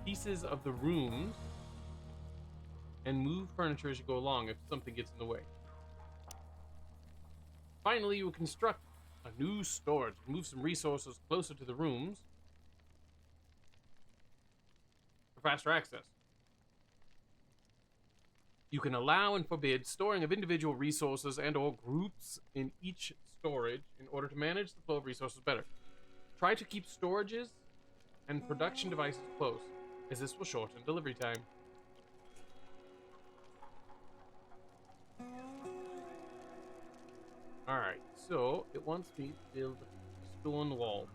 S1: pieces of the rooms and move furniture as you go along if something gets in the way. Finally, you will construct a new storage. Move some resources closer to the rooms for faster access. You can allow and forbid storing of individual resources and or groups in each storage in order to manage the flow of resources better. Try to keep storages and production devices close, as this will shorten delivery time. Alright, so it wants me to build a stone wall.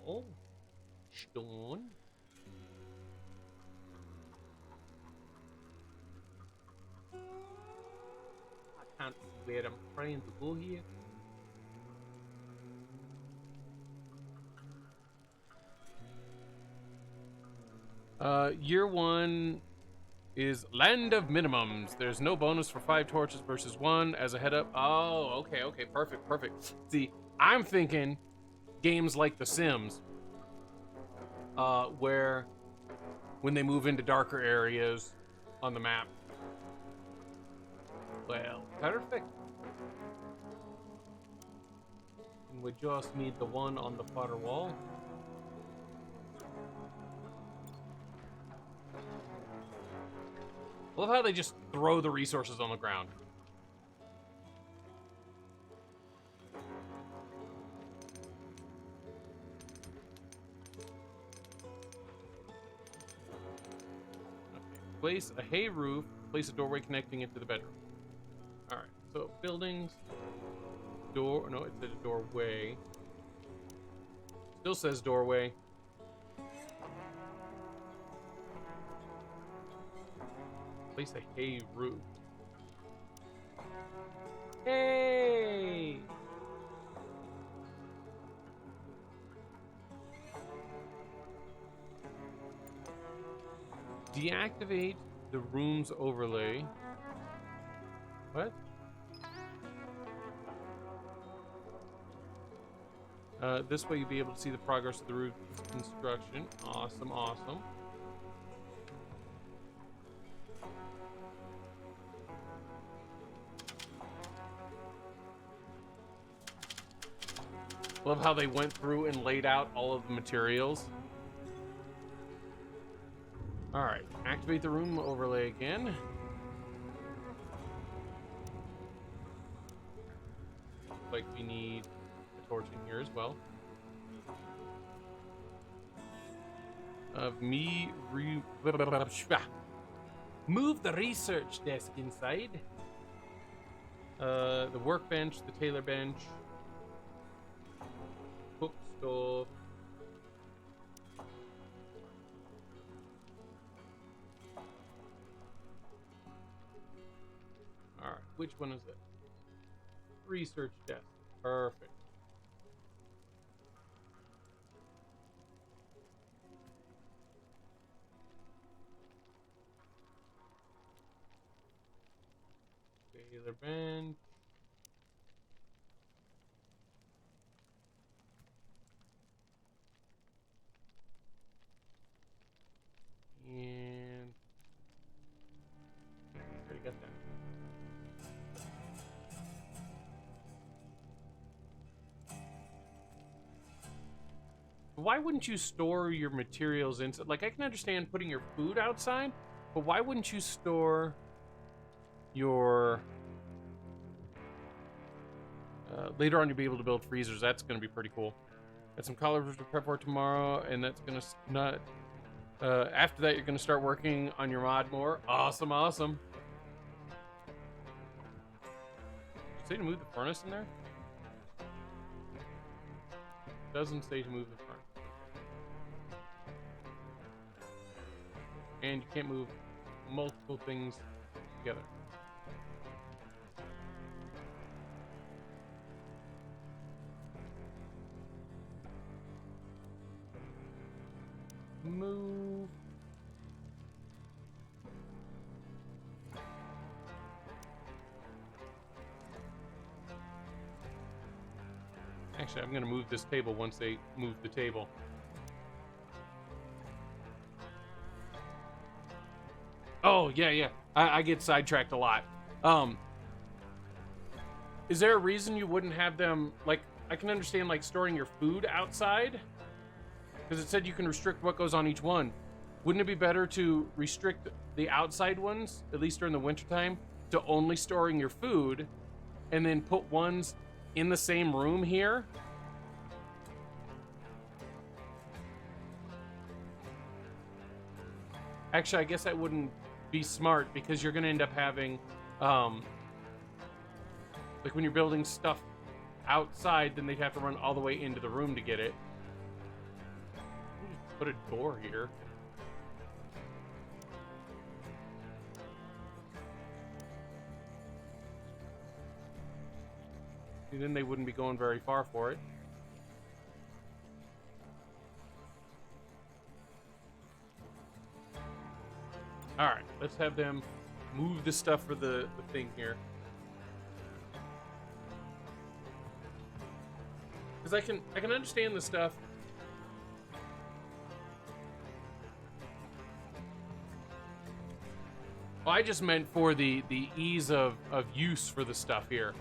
S1: Wall. Stone. I can't see where I'm trying to go here. Year one is Land of Minimums. There's no bonus for 5 torches versus 1 as a head up. Oh, okay, perfect. See, I'm thinking games like The Sims, where when they move into darker areas on the map. Well, perfect. And we just need the one on the far wall. I love how they just throw the resources on the ground. Place a hay roof. Place a doorway connecting it to the bedroom. All right. So buildings. Door. No, it said a doorway. Still says doorway. Place a hay roof. Hey! Deactivate the room's overlay. What? This way you'll be able to see the progress of the roof's construction. Awesome, awesome. Love how they went through and laid out all of the materials. All right, activate the room overlay again. Looks like we need a torch in here as well. Move the research desk inside. The workbench, the tailor bench, cook stove. All right, which one is it? Research desk. Perfect. Tailor bench. And already got that. Why wouldn't you store your materials inside? Like, I can understand putting your food outside, but why wouldn't you store your later on you'll be able to build freezers. That's going to be pretty cool. Got some collars to prep for tomorrow, and that's going to not after that you're going to start working on your mod more. Awesome, awesome. Did you say to move the furnace in there? Doesn't say to move the furnace. And you can't move multiple things together. Move. Actually, I'm going to move this table once they move the table. Oh, yeah. I get sidetracked a lot. Is there a reason you wouldn't have them, like, I can understand, like, storing your food outside? Because it said you can restrict what goes on each one. Wouldn't it be better to restrict the outside ones, at least during the wintertime, to only storing your food, and then put ones in the same room here? Actually, I guess that wouldn't be smart, because you're going to end up having, like when you're building stuff outside, then they'd have to run all the way into the room to get it. Put a door here. And then they wouldn't be going very far for it. Alright, let's have them move the stuff for the thing here. Because I can understand the stuff. Well, I just meant for the ease of use for the stuff here.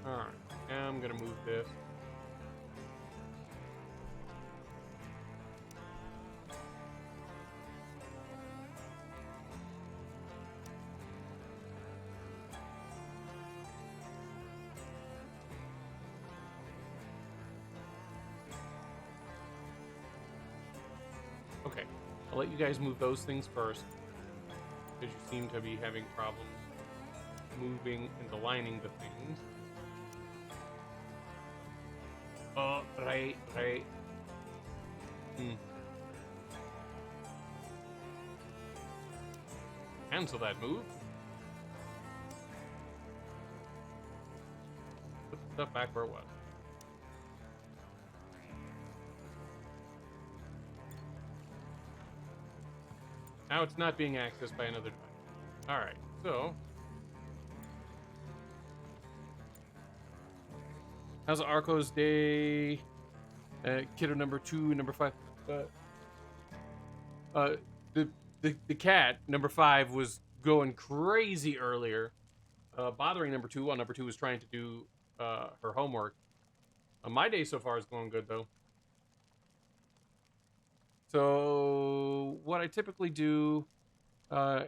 S1: Alright, now I'm gonna move this. Okay, I'll let you guys move those things first, because you seem to be having problems moving and aligning the things. Oh, right. Cancel that move. Put the stuff back where it was. Now it's not being accessed by another device. Alright, so... how's Arko's day? Kiddo number 2, number 5. The cat, number 5, was going crazy earlier. Bothering number 2 while number 2 was trying to do her homework. My day so far is going good, though. So what I typically do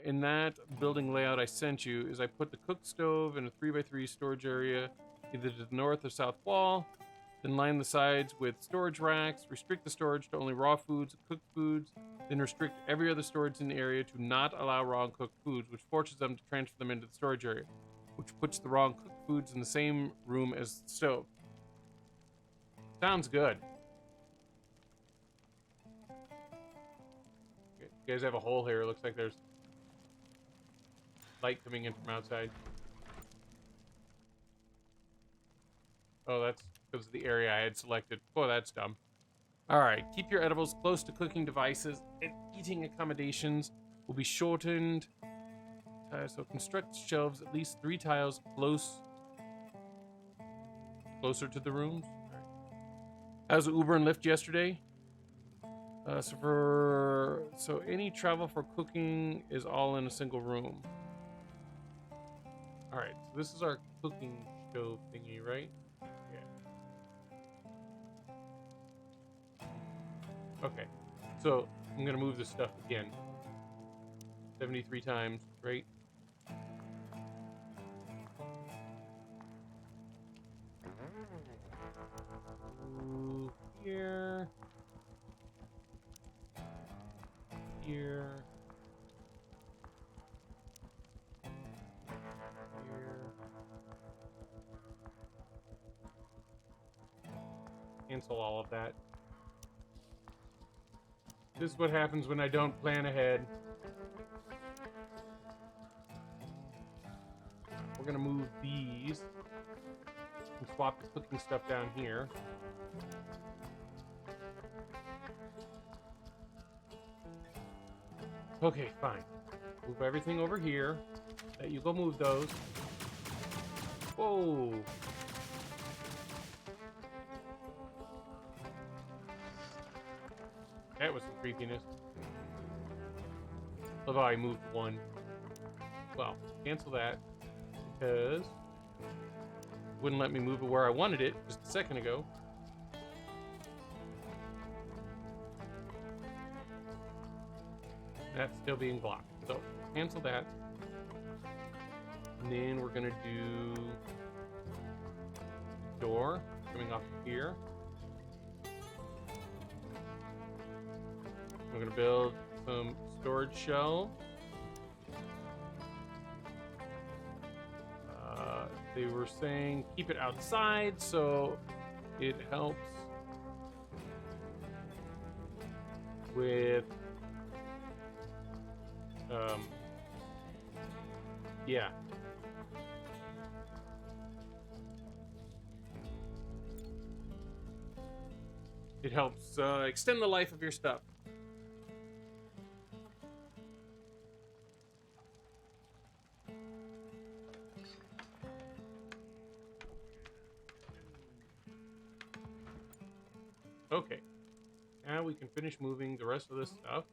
S1: in that building layout I sent you is I put the cook stove in a 3x3 storage area, either to the north or south wall, then line the sides with storage racks, restrict the storage to only raw foods and cooked foods, then restrict every other storage in the area to not allow raw and cooked foods, which forces them to transfer them into the storage area, which puts the raw and cooked foods in the same room as the stove. Sounds good. You guys have a hole here. It looks like there's light coming in from outside. Oh, that's because of the area I had selected. Oh, that's dumb. Alright, keep your edibles close to cooking devices, and eating accommodations will be shortened. So construct shelves at least 3 tiles closer to the rooms. Right. How's Uber and Lyft yesterday? So any travel for cooking is all in a single room. Alright, so this is our cooking stove thingy, right? Okay, so I'm gonna move this stuff again. 73 times, right? Move here. Here. Here. Cancel all of that. This is what happens when I don't plan ahead. We're gonna move these and swap the cooking stuff down here. Okay, fine. Move everything over here. Let you go move those. Whoa. That was some creepiness. Love how I moved one. Well, cancel that because it wouldn't let me move it where I wanted it just a second ago. That's still being blocked. So cancel that. And then we're gonna do door coming off of here. We're gonna build some storage shelves. They were saying keep it outside so it helps with yeah. It helps extend the life of your stuff. Okay, now we can finish moving the rest of this stuff.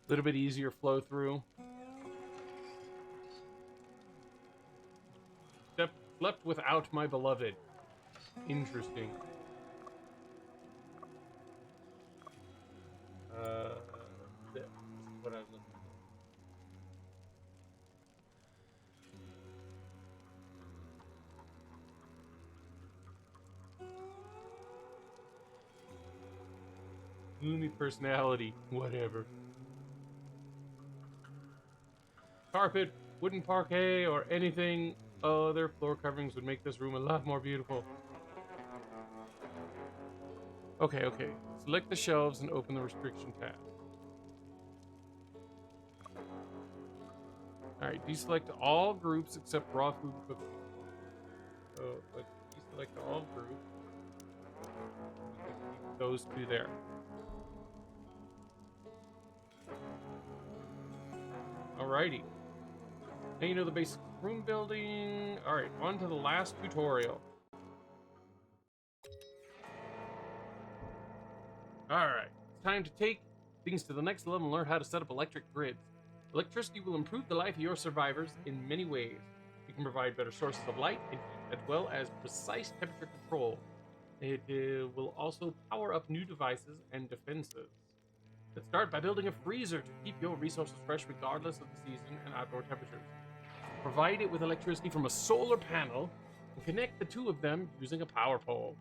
S1: A little bit easier flow through. Slept without my beloved. Interesting. Gloomy personality. Whatever. Carpet, wooden parquet, or anything other floor coverings would make this room a lot more beautiful. Okay, okay. Select the shelves and open the restriction tab. Alright, deselect all groups except raw food cooking. So let's deselect all groups. Keep those two there. Alrighty. Now you know the basic room building. Alright, on to the last tutorial. Alright, it's time to take things to the next level and learn how to set up electric grids. Electricity will improve the life of your survivors in many ways. It can provide better sources of light and heat, as well as precise temperature control. It will also power up new devices and defenses. Let's start by building a freezer to keep your resources fresh regardless of the season and outdoor temperatures. Provide it with electricity from a solar panel and connect the two of them using a power pole.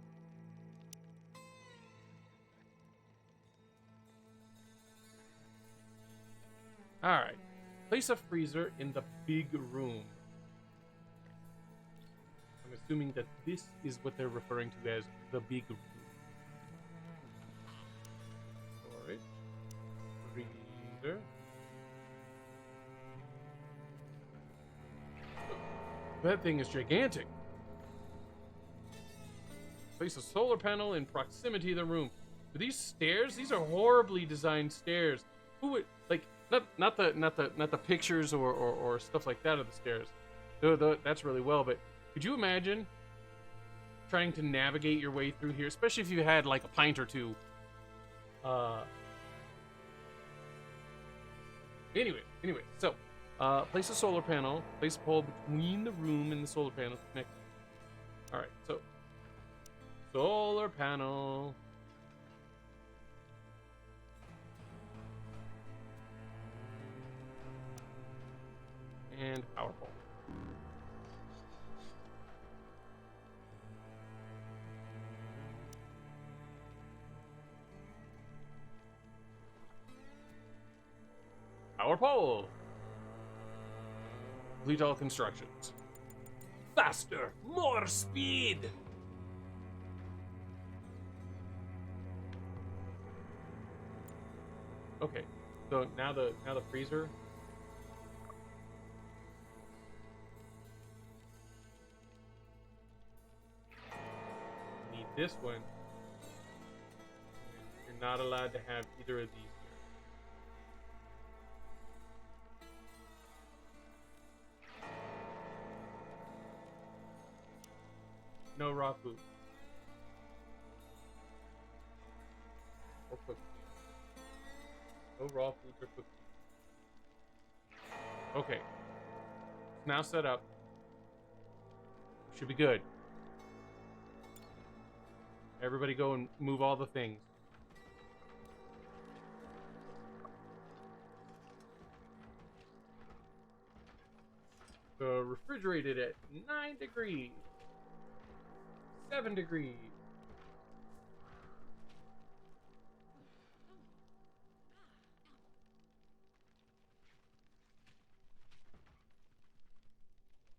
S1: Alright, place a freezer in the big room. I'm assuming that this is what they're referring to as the big room. Storage. Freezer. That thing is gigantic. Place a solar panel in proximity to the room. Are these stairs? These are horribly designed stairs. Who would like? Not the pictures or stuff like that of the stairs. Though that's really well, but could you imagine trying to navigate your way through here, especially if you had like a pint or two? Anyway, so place a solar panel, place a pole between the room and the solar panel to connect. All right, so solar panel. And power pole. Power pole. Complete all constructions. Faster, more speed. Okay, so now the freezer. This one, you're not allowed to have either of these here. No raw food. Or cookies. No raw food or cookies. Okay. It's now set up. Should be good. Everybody go and move all the things. So refrigerated at 9 degrees. 7 degrees.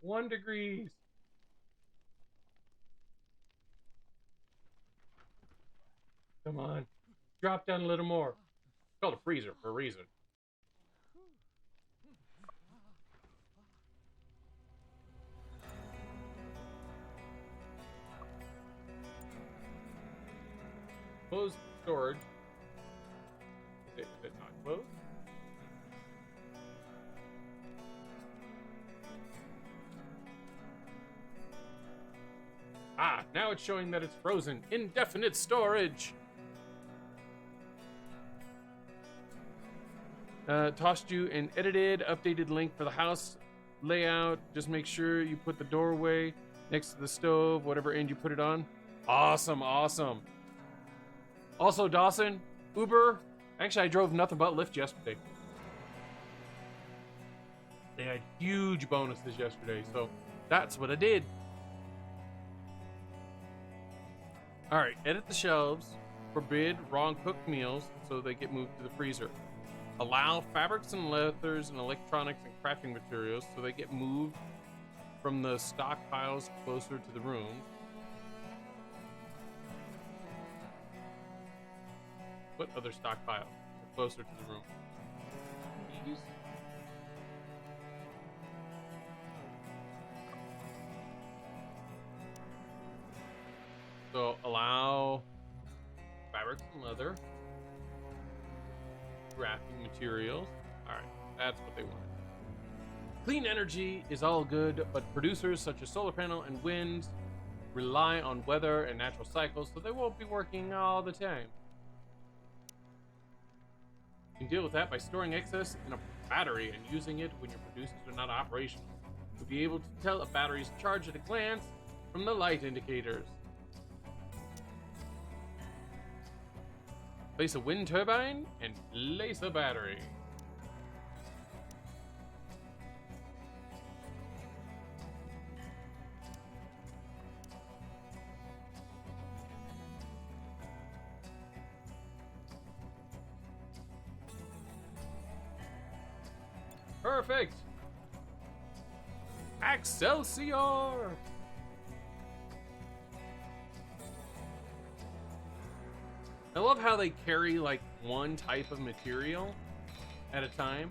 S1: One degrees. Come on. Drop down a little more. It's called a freezer for a reason. Closed storage. Is it not closed? Ah, now it's showing that it's frozen. Indefinite storage. Tossed you an edited, updated link for the house layout. Just make sure you put the doorway next to the stove, whatever end you put it on. Awesome, awesome. Also, Dawson, Uber. Actually, I drove nothing but Lyft yesterday. They had huge bonuses yesterday, so that's what I did. All right, edit the shelves. Forbid raw and cooked meals so they get moved to the freezer. Allow fabrics and leathers and electronics and crafting materials so they get moved from the stockpiles closer to the room. What other stockpile are closer to the room? These? So allow fabrics and leather, crafting materials. All right, that's what they want. Clean energy is all good, but producers such as solar panel and wind rely on weather and natural cycles, so they won't be working all the time. You can deal with that by storing excess in a battery and using it when your producers are not operational. You'll be able to tell a battery's charge at a glance from the light indicators. Place a wind turbine and place a battery. Perfect! Excelsior! I love how they carry like one type of material at a time.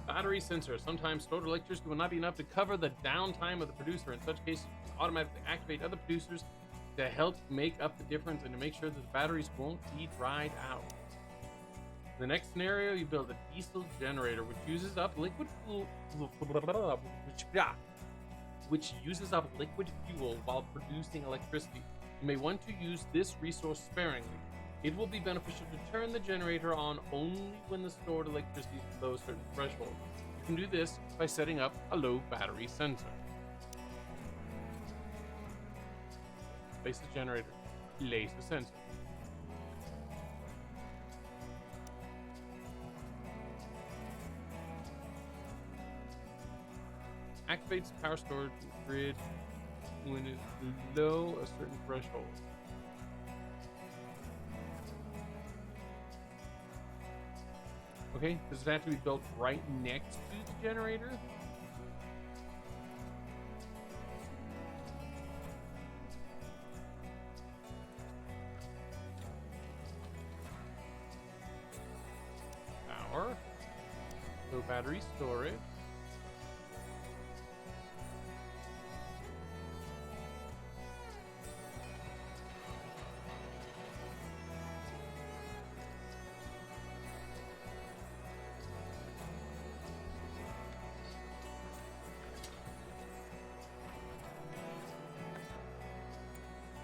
S1: Battery sensor. Sometimes stored electricity will not be enough to cover the downtime of the producer. In such cases, you can automatically activate other producers to help make up the difference and to make sure that the batteries won't be dried out. In the next scenario, you build a diesel generator which uses up liquid fuel while producing electricity. You may want to use this resource sparingly. It will be beneficial to turn the generator on only when the stored electricity is below a certain threshold. You can do this by setting up a low battery sensor. Place the generator. Place the sensor. Activates power storage grid when it's below a certain threshold. Okay, does it have to be built right next to the generator? Power. Low battery storage.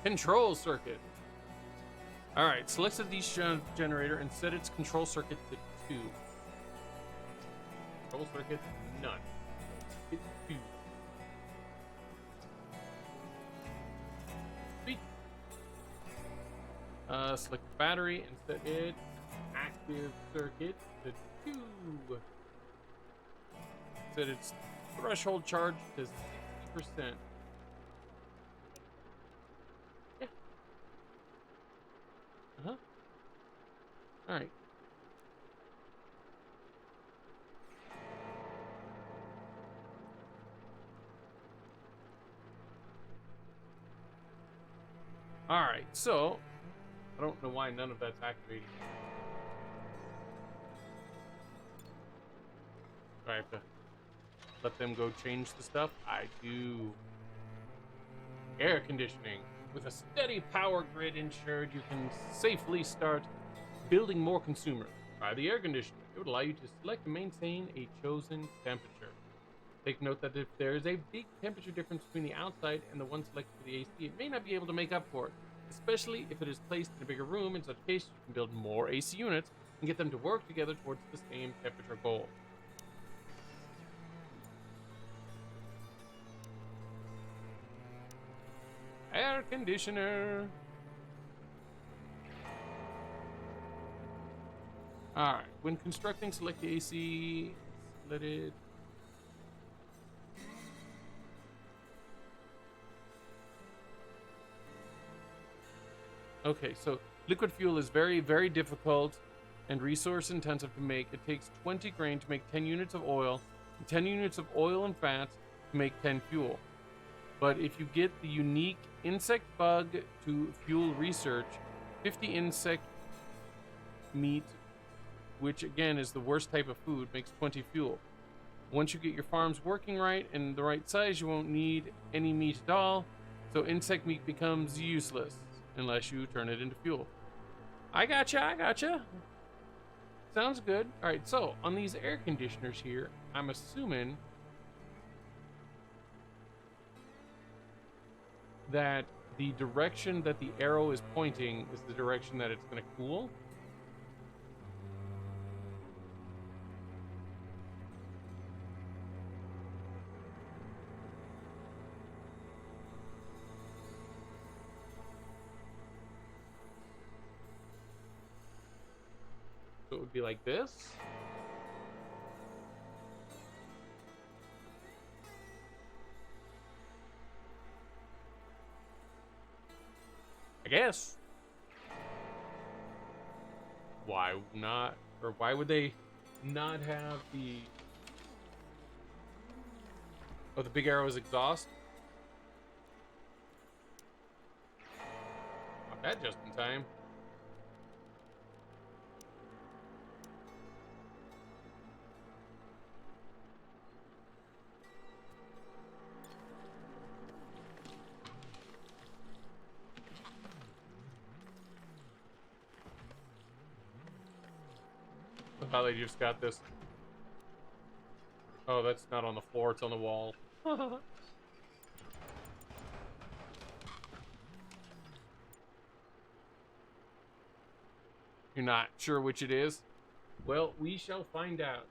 S1: Control circuit. Alright, select the generator and set its control circuit to 2. Control circuit, none. Hit 2. Sweet. Select the battery and set it active circuit to 2. Set its threshold charge to 60%. All right. All right. So, I don't know why none of that's activated. Do I have to let them go change the stuff? I do. Air conditioning. With a steady power grid ensured, you can safely start building more consumers. Try the air conditioner. It would allow you to select and maintain a chosen temperature. Take note that if there is a big temperature difference between the outside and the one selected for the AC, it may not be able to make up for it, especially if it is placed in a bigger room. In such case, you can build more AC units and get them to work together towards the same temperature goal. Air conditioner. Alright, when constructing, select the AC, let it. Okay, so liquid fuel is very, very difficult and resource intensive to make. It takes 20 grain to make 10 units of oil, and 10 units of oil and fat to make 10 fuel. But if you get the unique insect bug to fuel research, 50 insect meat, which again is the worst type of food, makes 20 fuel. Once you get your farms working right and the right size, you won't need any meat at all, so insect meat becomes useless unless you turn it into fuel. I gotcha. Sounds good. All right, so on these air conditioners here, I'm assuming that the direction that the arrow is pointing is the direction that it's going to cool. So it would be like this. I guess. Why not? Or why would they not have the... Oh, the big arrow's exhaust? Not that just in time. I thought they just got this. Oh, that's not on the floor, it's on the wall. You're not sure which it is? Well, we shall find out.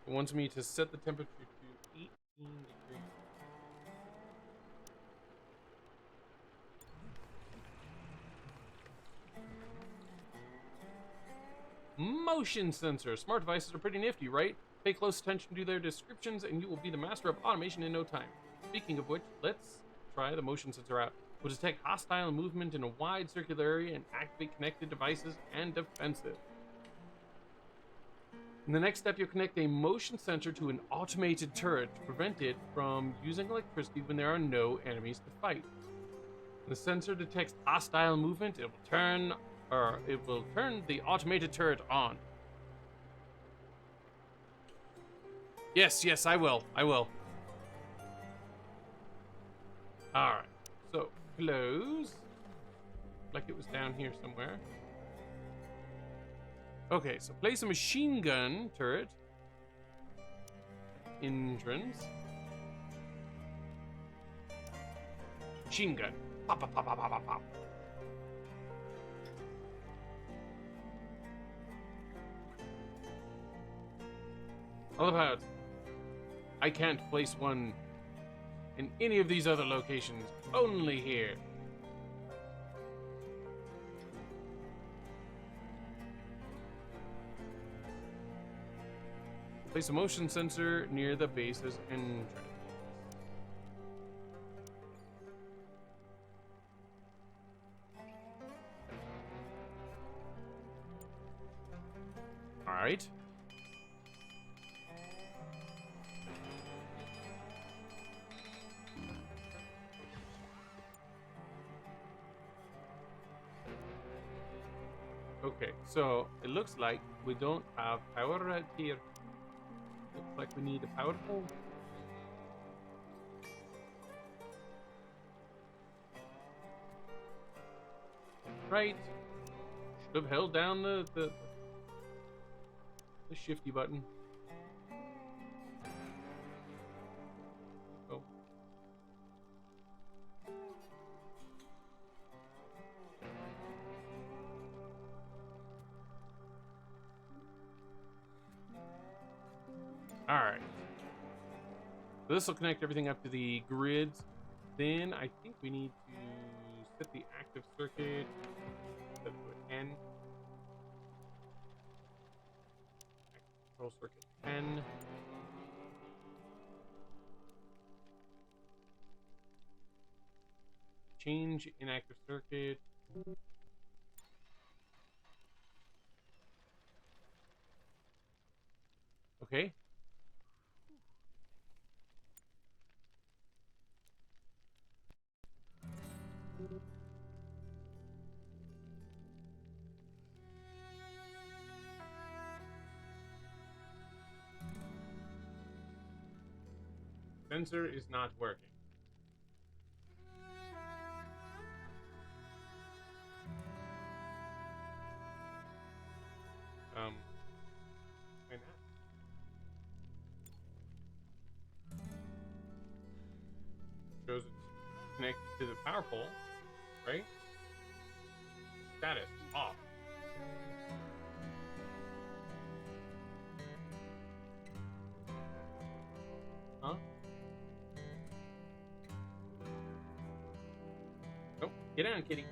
S1: It wants me to set the temperature to 18 degrees. Motion sensor. Smart devices are pretty nifty, right? Pay close attention to their descriptions and you will be the master of automation in no time. Speaking of which, let's try the motion sensor out. Will detect hostile movement in a wide circular area and activate connected devices and defensive. In the next step, you'll connect a motion sensor to an automated turret to prevent it from using electricity when there are no enemies to fight. When the sensor detects hostile movement, it will turn the automated turret on. Yes, I will. Alright, so close. Like it was down here somewhere. Okay, so place a machine gun turret. Entrance. Machine gun. Pop, pop, pop, pop, pop, pop, pop. All about. I can't place one in any of these other locations. Only here. Place a motion sensor near the base's entrance. Alright. Okay, so it looks like we don't have power right here. Looks like we need a power pole. Right. Should have held down the shifty button. Oh. Alright. So this will connect everything up to the grids. Then I think we need to set the active circuit. Set it to an N. Control circuit N. change inactive circuit. Okay. Sensor is not working. Why not? Shows it's connected to the power pole, right? Status off. Huh? Nope. Get down, kitty.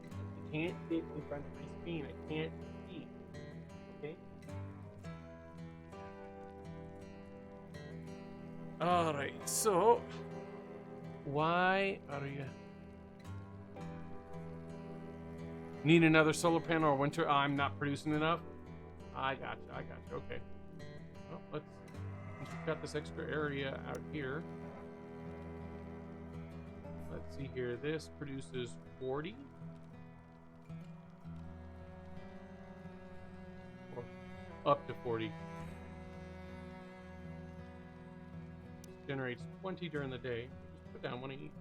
S1: I can't sit in front of my screen. I can't see. Okay? Alright, so why are you need another solar panel or winter? Oh, I'm not producing enough. I got you. Okay. Well, let's we've got this extra area out here. Let's see here. This produces 40. Or up to 40. Generates 20 during the day. Just put down one of each.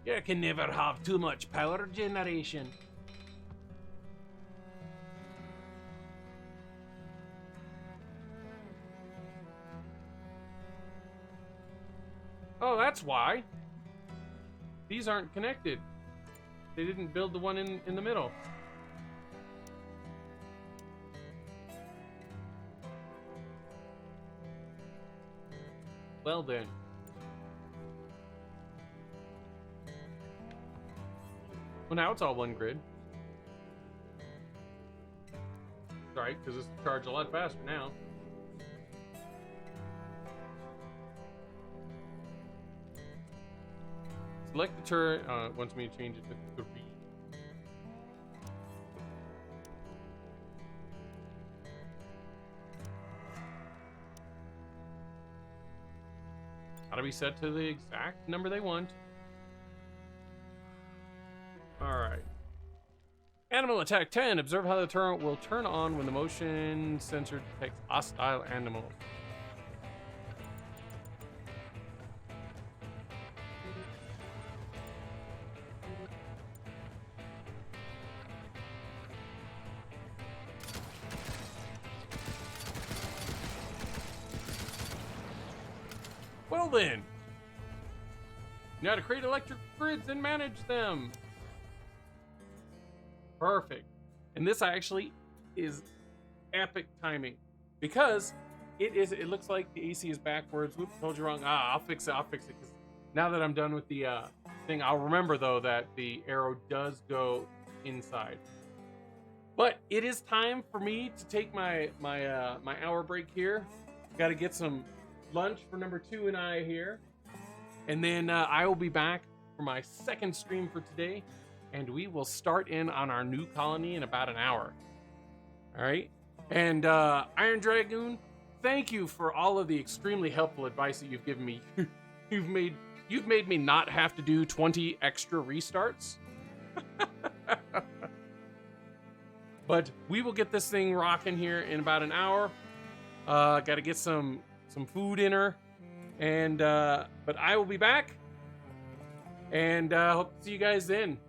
S1: You can never have too much power generation. Oh, that's why. These aren't connected. They didn't build the one in the middle. Well then. Well, now it's all one grid. Right, because it's charged a lot faster now. Select the turret. It wants me to change it to 3. Gotta be set to the exact number they want. Alright. Animal attack 10. Observe how the turret will turn on when the motion sensor detects hostile animals. Well then, you know how to create electric grids and manage them. Perfect. And this actually is epic timing because it looks like the AC is backwards. Whoops, told you wrong. I'll fix it. Because now that I'm done with the thing, I'll remember though that the arrow does go inside. But it is time for me to take my hour break here. Got to get some lunch for number 2 and I here, and then I will be back for my second stream for today, and we will start in on our new colony in about an hour. All right, and Iron Dragoon, thank you for all of the extremely helpful advice that you've given me. you've made me not have to do 20 extra restarts. But we will get this thing rocking here in about an hour. Got to get some food in her, and but I will be back, and hope to see you guys then.